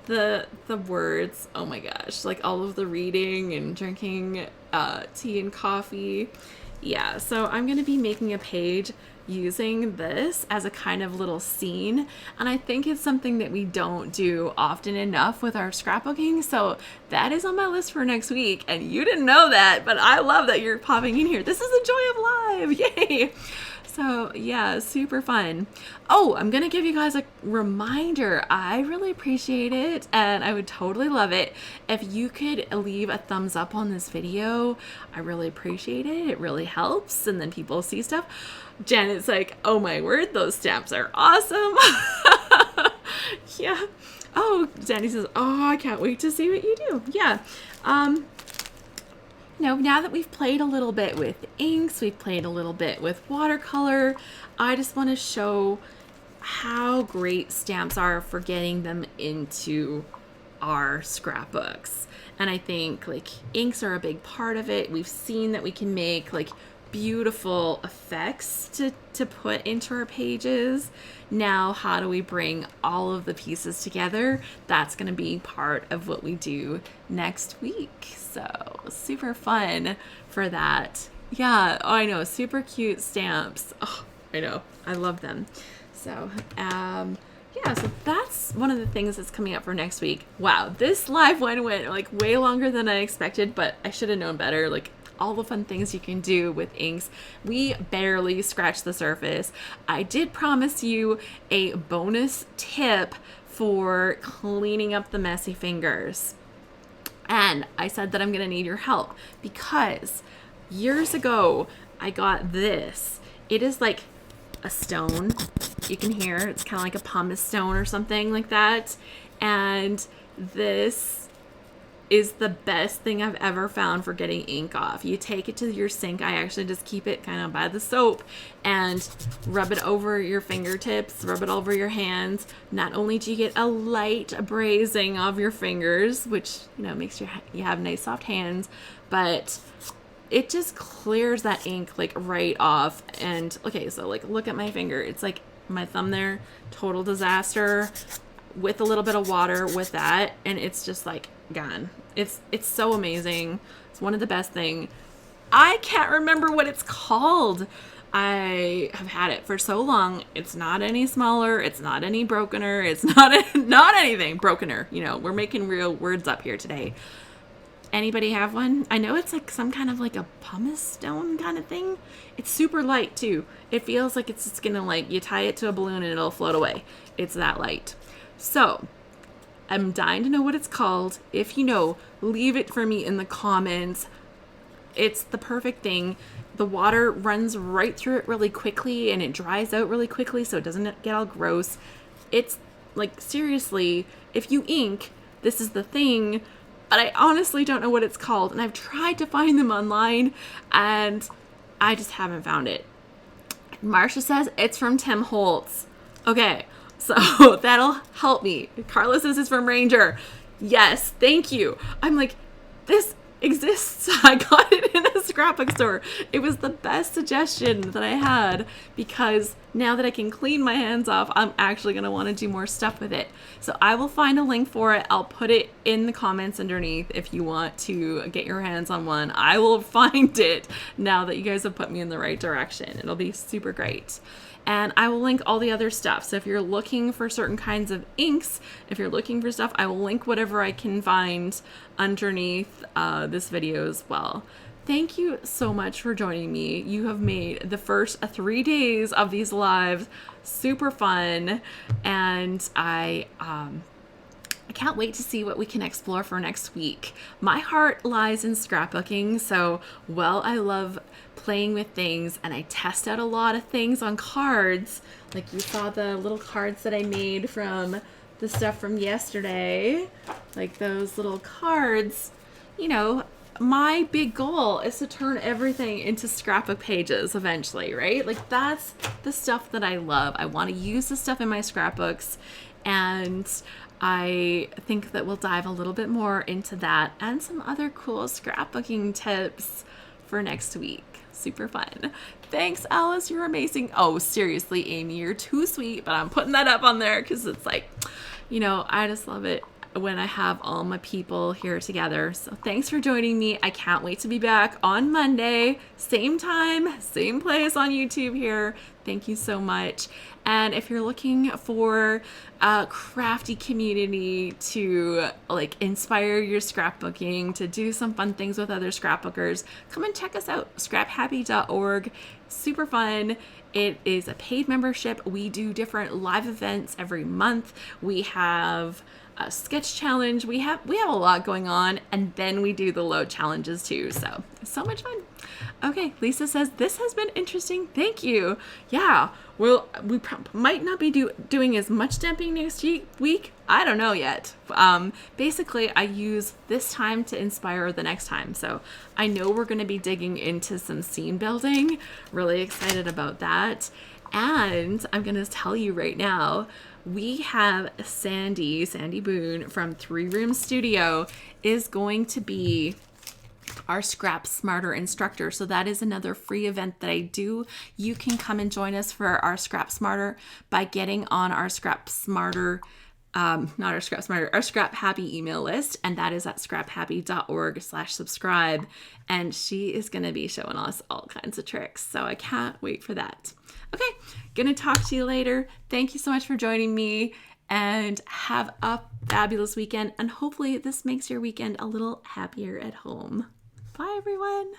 the words. Oh my gosh, like all of the reading and drinking tea and coffee. Yeah, so I'm gonna be making a page using this as a kind of little scene, and I think it's something that we don't do often enough with our scrapbooking, so that is on my list for next week. And you didn't know that, but I love that you're popping in here. This is the joy of live. Yay. So yeah, super fun. Oh, I'm gonna give you guys a reminder. I really appreciate it, and I would totally love it if you could leave a thumbs up on this video. I really appreciate it. It really helps, and then people see stuff. Janet's like, oh my word, those stamps are awesome. Yeah. Oh, Danny says, oh, I can't wait to see what you do. Yeah. Now that we've played a little bit with inks, we've played a little bit with watercolor, I just want to show how great stamps are for getting them into our scrapbooks. And I think like inks are a big part of it. We've seen that we can make like beautiful effects to put into our pages. Now, how do we bring all of the pieces together? That's going to be part of what we do next week. So super fun for that. Yeah, oh, I know, super cute stamps. Oh, I know, I love them. So, yeah, so that's one of the things that's coming up for next week. Wow, this live one went like way longer than I expected, but I should have known better. Like, all the fun things you can do with inks. We barely scratched the surface. I did promise you a bonus tip for cleaning up the messy fingers. And I said that I'm gonna need your help because years ago, I got this. It is like a stone. You can hear it's kind of like a pumice stone or something like that. And this is the best thing I've ever found for getting ink off. You take it to your sink. I actually just keep it kind of by the soap and rub it over your fingertips, rub it over your hands. Not only do you get a light brazing of your fingers, which, you know, makes you have nice soft hands, but it just clears that ink like right off. And okay, so like look at my finger. It's like my thumb there, total disaster with a little bit of water with that, and it's just like gone. It's so amazing. It's one of the best thing. I can't remember what it's called. I have had it for so long. It's not any smaller. It's not any brokener. It's not anything brokener. You know, we're making real words up here today. Anybody have one? I know it's like some kind of like a pumice stone kind of thing. It's super light too. It feels like it's just gonna like, you tie it to a balloon and it'll float away. It's that light. So I'm dying to know what it's called. If you know, leave it for me in the comments. It's the perfect thing. The water runs right through it really quickly and it dries out really quickly so it doesn't get all gross. It's like, seriously, if you ink, this is the thing, but I honestly don't know what it's called. And I've tried to find them online and I just haven't found it. Marcia says it's from Tim Holtz. Okay. So that'll help me. Carla says it's from Ranger. Yes, thank you. I'm like, this exists. I got it in a scrapbook store. It was the best suggestion that I had because now that I can clean my hands off, I'm actually going to want to do more stuff with it. So I will find a link for it. I'll put it in the comments underneath if you want to get your hands on one. I will find it now that you guys have put me in the right direction. It'll be super great. And I will link all the other stuff. So if you're looking for certain kinds of inks, if you're looking for stuff, I will link whatever I can find underneath this video as well. Thank you so much for joining me. You have made the first 3 days of these lives super fun. And I can't wait to see what we can explore for next week. My heart lies in scrapbooking, so while I love playing with things and I test out a lot of things on cards, like you saw the little cards that I made from the stuff from yesterday, like those little cards, you know, my big goal is to turn everything into scrapbook pages eventually, right? Like that's the stuff that I love. I want to use the stuff in my scrapbooks, and I think that we'll dive a little bit more into that and some other cool scrapbooking tips for next week. Super fun. Thanks, Alice. You're amazing. Oh, seriously, Amy, you're too sweet, but I'm putting that up on there because it's like, you know, I just love it. when I have all my people here together. So thanks for joining me. I can't wait to be back on Monday, same time, same place on YouTube here. Thank you so much. And if you're looking for a crafty community to like inspire your scrapbooking, to do some fun things with other scrapbookers, come and check us out, scraphappy.org. Super fun. It is a paid membership. We do different live events every month. We have a sketch challenge. We have a lot going on, and then we do the load challenges too. So much fun. Okay, Lisa says this has been interesting. Thank you. Yeah, well, we might not be doing as much stamping next week. I don't know yet. Basically, I use this time to inspire the next time. So I know we're going to be digging into some scene building. Really excited about that. And I'm going to tell you right now, we have Sandy Boone from 3 Room Studio is going to be our Scrap Smarter instructor. So that is another free event that I do. You can come and join us for our Scrap Smarter by getting on our Scrap Smarter, our ScrapHappy email list, and that is at scraphappy.org/subscribe. And she is going to be showing us all kinds of tricks. So I can't wait for that. Okay, gonna talk to you later. Thank you so much for joining me, and have a fabulous weekend. And hopefully this makes your weekend a little happier at home. Bye, everyone.